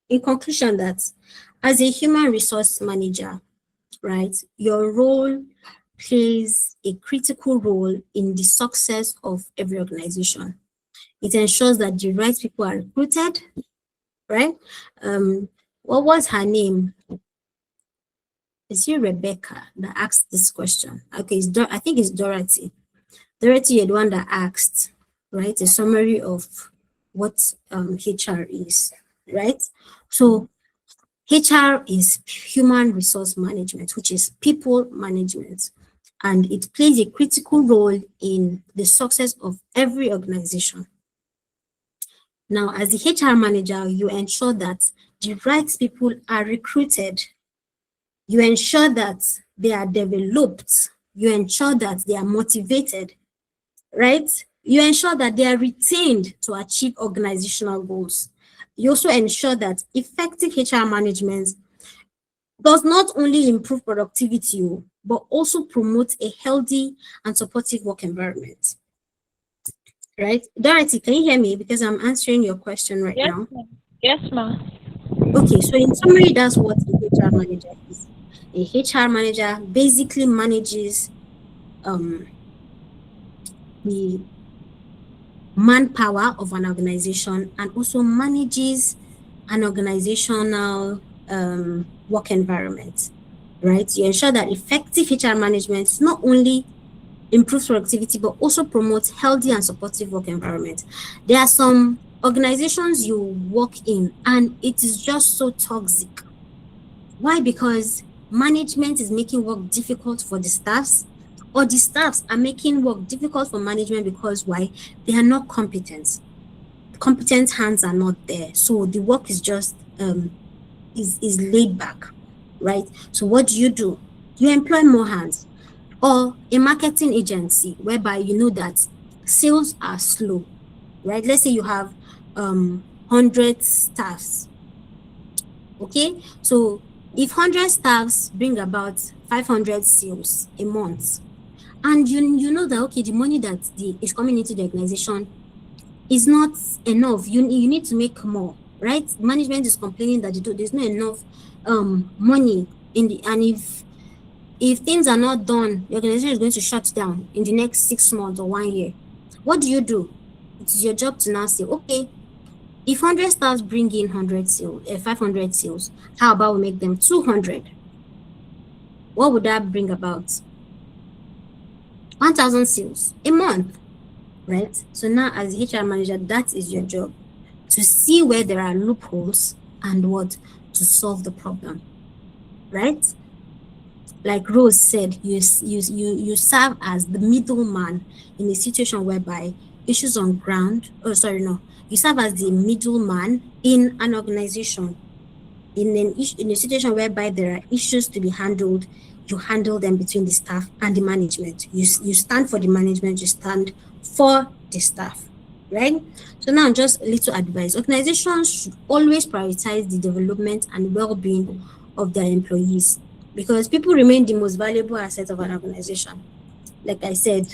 in conclusion, that as a human resource manager, right, your role plays a critical role in the success of every organization. It ensures that the right people are recruited, right? What was her name? Is it Rebecca that asked this question? Okay, I think it's Dorothy. Dorothy, you're the one that asked, right? A summary of what HR is, right? So HR is human resource management, which is people management, and it plays a critical role in the success of every organization. Now, as the HR manager, you ensure that the right people are recruited. You ensure that they are developed. You ensure that they are motivated, right? You ensure that they are retained to achieve organizational goals. You also ensure that effective HR management does not only improve productivity, but also promote a healthy and supportive work environment. Right? Dorothy, can you hear me? Because I'm answering your question right Yes, now. ma'am. Yes, ma'am. Okay, so in summary, that's what a HR manager is. A HR manager basically manages um, the manpower of an organization and also manages an organizational work environment, right? You ensure that effective HR management not only improves productivity but also promotes healthy and supportive work environment. There are some organizations you work in and it is just so toxic. Why? Because management is making work difficult for the staffs, or the staffs are making work difficult for management because why? They are not competent. Competent hands are not there. So the work is just is laid back, right? So what do? You employ more hands, or a marketing agency whereby you know that sales are slow, right? Let's say you have 100 staffs. Okay, so if 100 staffs bring about 500 sales a month, and you know that okay, the money that is coming into the organization is not enough, you need to make more, right? Management is complaining that there's not enough money in the, and if things are not done, the organization is going to shut down in the next 6 months or 1 year. What do? It is your job to now say, okay, if 100 staffs bring in 100 sales, 500 sales, how about we make them 200? What would that bring about? 1,000 sales a month, right? So now as HR manager, that is your job, to see where there are loopholes and what to solve the problem, right? Like Rose said, you serve as the middleman in a situation whereby issues on ground, oh sorry, no, you serve as the middleman in an organization. In a situation whereby there are issues to be handled, you handle them between the staff and the management. You stand for the management, you stand for the staff, right? So now just a little advice. Organizations should always prioritize the development and well-being of their employees, because people remain the most valuable asset of an organization. Like I said,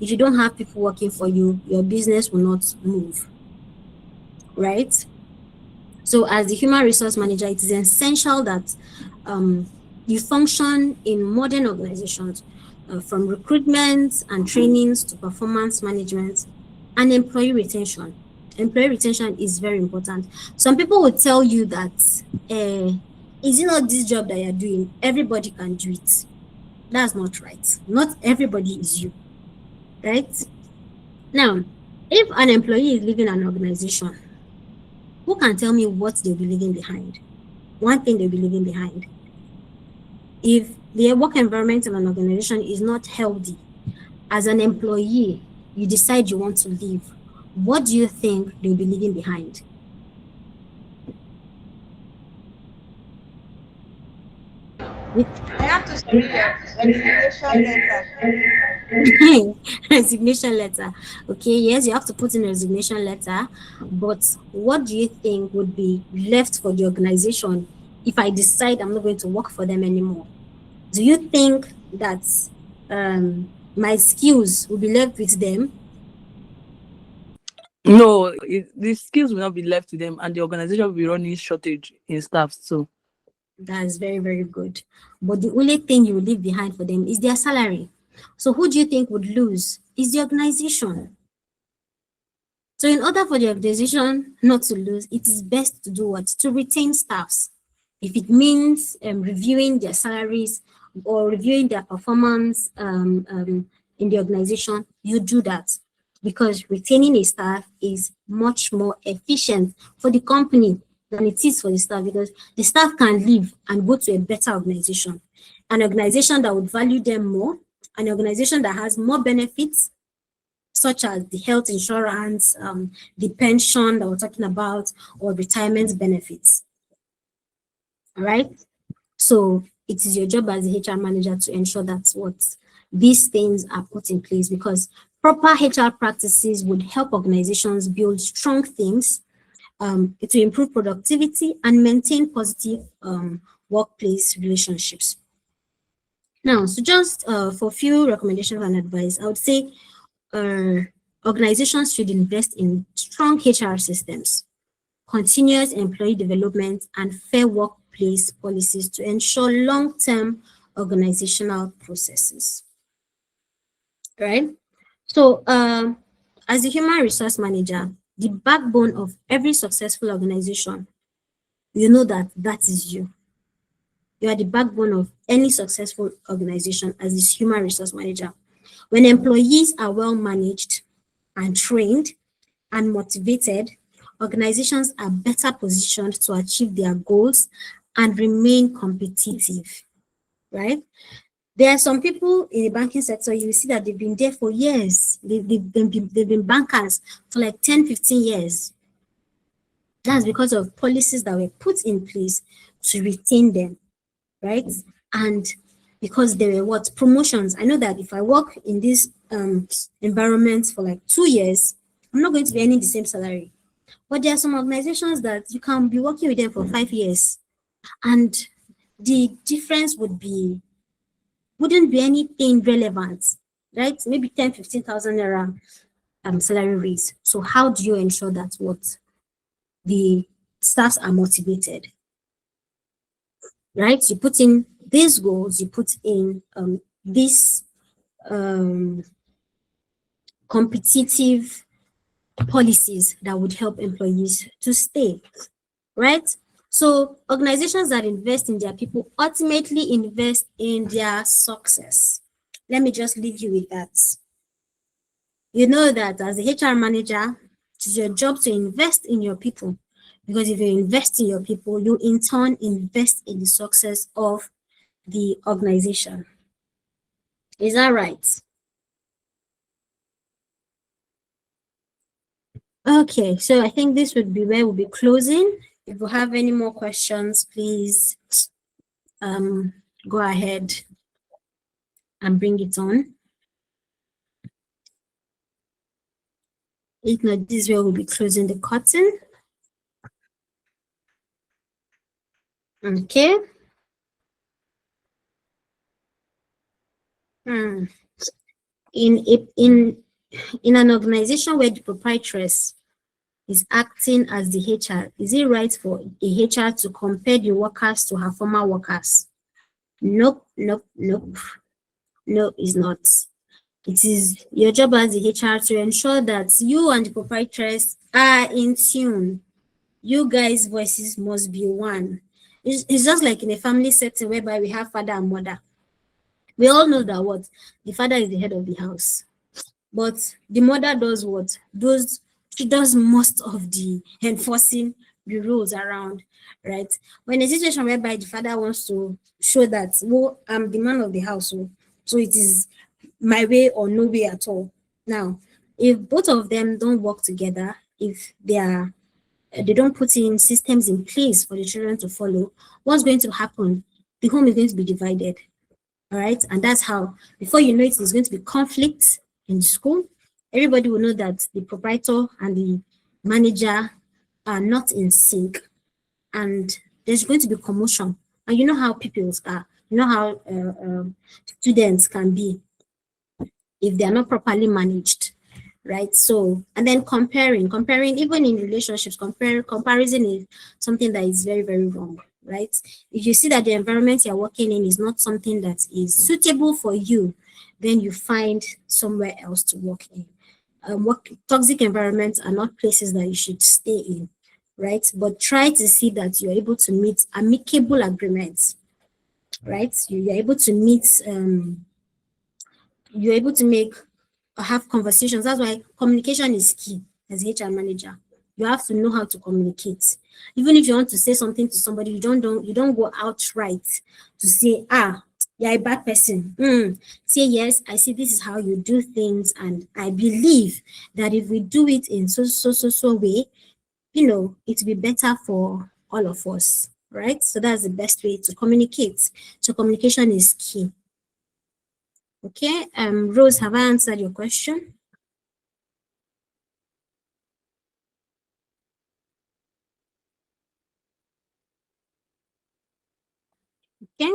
if you don't have people working for you, your business will not move, right? So as the human resource manager, it is essential that you function in modern organizations, from recruitment and trainings to performance management and employee retention. Employee retention is very important. Some people will tell you that, is it not this job that you're doing? Everybody can do it. That's not right. Not everybody is you, right? Now, if an employee is leaving an organization, who can tell me what they'll be leaving behind? One thing they'll be leaving behind. If the work environment of an organization is not healthy, as an employee, you decide you want to leave, what do you think they'll be leaving behind? I have to submit a resignation letter. Resignation letter. Okay, yes, you have to put in a resignation letter, but what do you think would be left for the organization if I decide I'm not going to work for them anymore? Do you think that my skills will be left with them? No, the skills will not be left to them, and the organization will be running shortage in staff. So That's very, very good. But the only thing you will leave behind for them is their salary. So who do you think would lose? Is the organization. So in order for the organization not to lose, it is best to do what? To retain staffs. If it means reviewing their salaries or reviewing their performance in the organization, you do that, because retaining a staff is much more efficient for the company than it is for the staff, because the staff can leave and go to a better organization, an organization that would value them more, an organization that has more benefits, such as the health insurance, the pension that we're talking about, or retirement benefits. All right. So it is your job as a HR manager to ensure that what these things are put in place, because Proper HR practices would help organizations build strong teams to improve productivity and maintain positive workplace relationships. Now, so just for a few recommendations and advice, I would say organizations should invest in strong HR systems, continuous employee development, and fair workplace policies to ensure long-term organizational processes. Right? So, as a human resource manager, the backbone of every successful organization, you know that that is you. You are the backbone of any successful organization as a human resource manager. When employees are well managed and trained and motivated, organizations are better positioned to achieve their goals and remain competitive, right? There are some people in the banking sector, you will see that they've been there for years. They've been bankers for like 10, 15 years. That's because of policies that were put in place to retain them, right? And because there were what? Promotions. I know that if I work in this environment for like 2 years, I'm not going to be earning the same salary. But there are some organizations that you can be working with them for 5 years, and the difference wouldn't be anything relevant, right? Maybe 10, 15,000 naira salary raise. So how do you ensure that what the staffs are motivated, right? You put in these goals, you put in these competitive policies that would help employees to stay, right? So organizations that invest in their people ultimately invest in their success. Let me just leave you with that. You know that as a HR manager, it is your job to invest in your people, because if you invest in your people, you in turn invest in the success of the organization. Is that right? Okay, so I think this would be where we'll be closing. If you have any more questions, please go ahead and bring it on. If not, this is where we'll be closing the curtain. Okay. In an organization where the proprietress is acting as the HR, is it right for a HR to compare the workers to her former workers? Nope, nope, nope. No, it's not. It is your job as the HR to ensure that you and the proprietress are in tune. You guys' voices must be one. It's just like in a family setting whereby we have father and mother. We all know that what? The father is the head of the house. But the mother does what? She does most of the enforcing the rules around, right? When a situation whereby the father wants to show that, well, I'm the man of the household, so it is my way or no way at all. Now, if both of them don't work together, if they don't put in systems in place for the children to follow, what's going to happen? The home is going to be divided. All right. And that's how, before you know it, there's going to be conflict in the school. Everybody will know that the proprietor and the manager are not in sync. And there's going to be commotion. And you know how people are. You know how students can be if they are not properly managed, right? So, and then comparing, even in relationships, comparison is something that is very, very wrong, right? If you see that the environment you're working in is not something that is suitable for you, then you find somewhere else to work in. Toxic environments are not places that you should stay in, right? But try to see that you're able to meet amicable agreements, right? You're able to meet, you're able to have conversations. That's why communication is key as HR manager. You have to know how to communicate. Even if you want to say something to somebody, you don't go outright to say, you're a bad person. Say, yes, I see this is how you do things, and I believe that if we do it in so way, it will be better for all of us, right? So that's the best way to communicate. So communication is key. Okay, Rose, have I answered your question? Okay.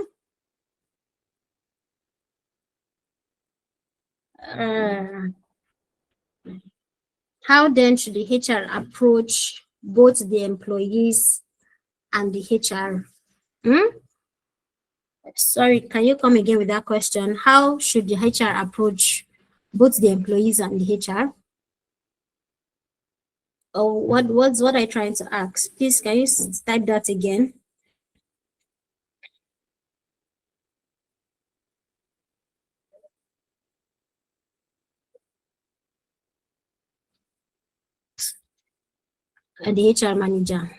How then should the HR approach both the employees and the HR? Sorry, can you come again with that question? How should the HR approach both the employees and the HR? Or what's what I trying to ask? Please, can you type that again? And the HR manager.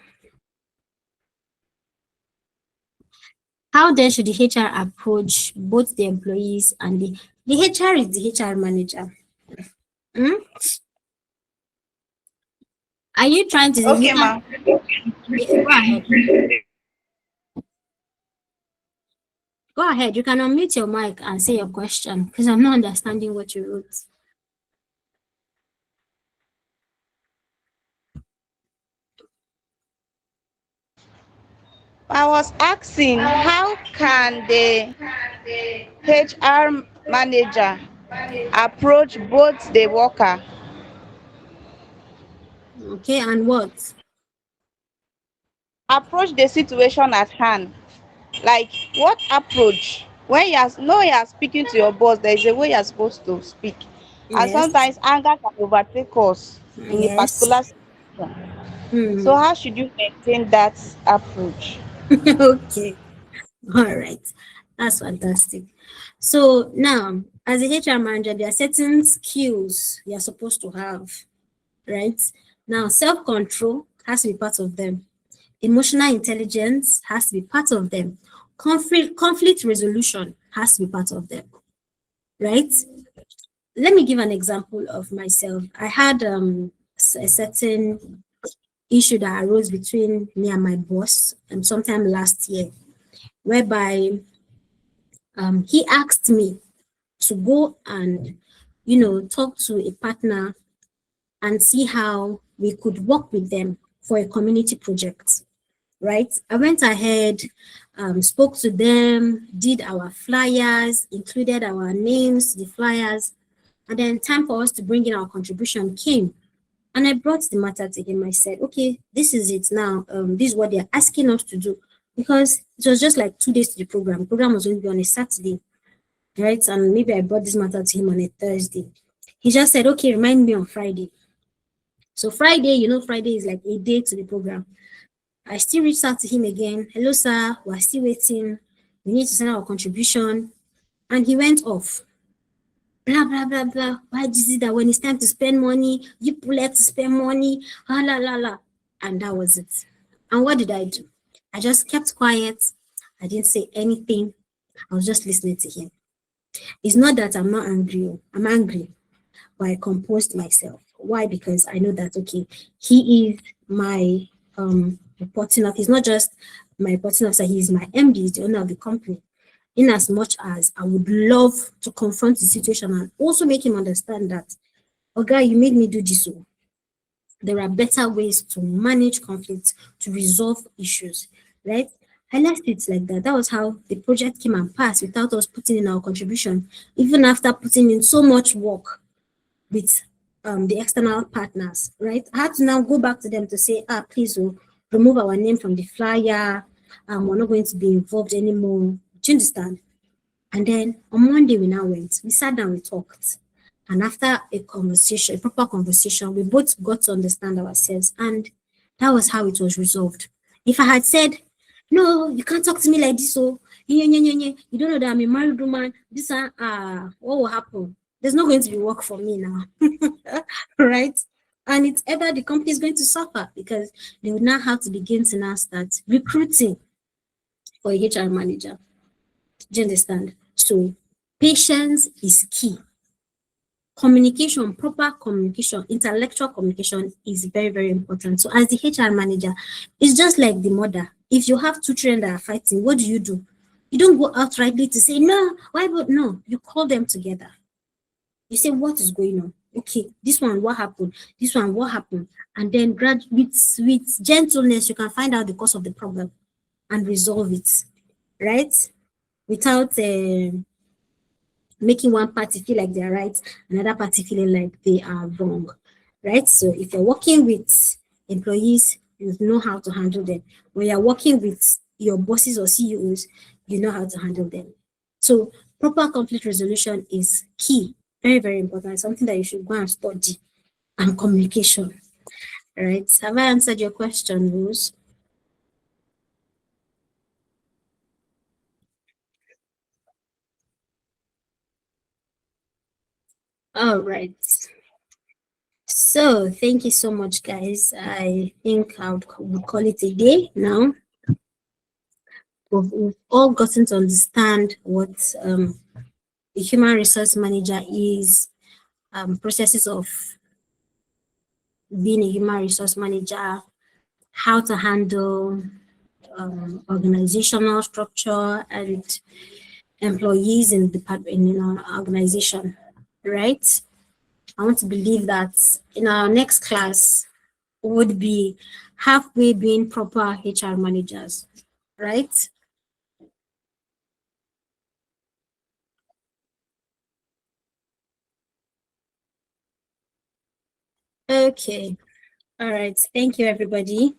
How then should the HR approach both the employees and the HR is the HR manager? Are you trying to say Okay, ma'am. go ahead. Go ahead. You can unmute your mic and say your question because I'm not understanding what you wrote. I was asking, how can the HR manager approach both the worker? Okay, and what? Approach the situation at hand. Like, what approach? When you are speaking to your boss, there is a way you are supposed to speak. And Yes. sometimes anger can overtake us in a Yes. particular situation. So how should you maintain that approach? Okay. All right. That's fantastic. So now, as a HR manager, there are certain skills you're supposed to have, right? Now, self-control has to be part of them. Emotional intelligence has to be part of them. Conflict resolution has to be part of them, right? Let me give an example of myself. I had a certain issue that arose between me and my boss sometime last year, whereby he asked me to go and, talk to a partner and see how we could work with them for a community project, right? I went ahead, spoke to them, did our flyers, included our names, the flyers, and then time for us to bring in our contribution came. And I brought the matter to him. I said, okay, this is it now. This is what they're asking us to do. Because it was just like 2 days to the program. The program was going to be on a Saturday, right? And maybe I brought this matter to him on a Thursday. He just said, okay, remind me on Friday. So Friday, Friday is like a day to the program. I still reached out to him again. Hello, sir. We're still waiting. We need to send our contribution. And he went off. Blah, blah, blah, blah. Why is it that when it's time to spend money, you like to spend money? Ah, la, la, la. And that was it. And what did I do? I just kept quiet. I didn't say anything. I was just listening to him. It's not that I'm not angry. I'm angry, but I composed myself. Why? Because I know that, okay, he is my reporting officer. He's not just my reporting officer, he's my MD, he's the owner of the company. In as much as I would love to confront the situation and also make him understand that, okay, you made me do this. So there are better ways to manage conflicts, to resolve issues, right? I left it like that. That was how the project came and passed without us putting in our contribution, even after putting in so much work with the external partners, right? I had to now go back to them to say, please remove our name from the flyer. We're not going to be involved anymore. Do you understand? And then on Monday, we now went. We sat down, we talked. And after a conversation, a proper conversation, we both got to understand ourselves. And that was how it was resolved. If I had said, no, you can't talk to me like this, so you don't know that I'm a married woman, this what will happen? There's not going to be work for me now, right? And it's either the company is going to suffer because they would now have to begin to now start recruiting for a HR manager. Do you understand? So patience is key. Communication, proper communication, intellectual communication is very, very important. So as the HR manager, it's just like the mother. If you have two children that are fighting, what do? You don't go outrightly to say, no, why would no? You call them together. You say, what is going on? Okay, this one, what happened? This one, what happened? And then with gentleness, you can find out the cause of the problem and resolve it, right? without making one party feel like they're right, another party feeling like they are wrong, right? So if you're working with employees, you know how to handle them. When you're working with your bosses or CEOs, you know how to handle them. So proper conflict resolution is key, very, very important, something that you should go and study, and communication. All right. Have I answered your question, Rose? All right. So thank you so much, guys. I think we'll call it a day now. We've all gotten to understand what a human resource manager is, processes of being a human resource manager, how to handle organizational structure and employees in the in our organization, right? I want to believe that in our next class would be halfway being proper HR managers, right? Okay. All right. Thank you, everybody.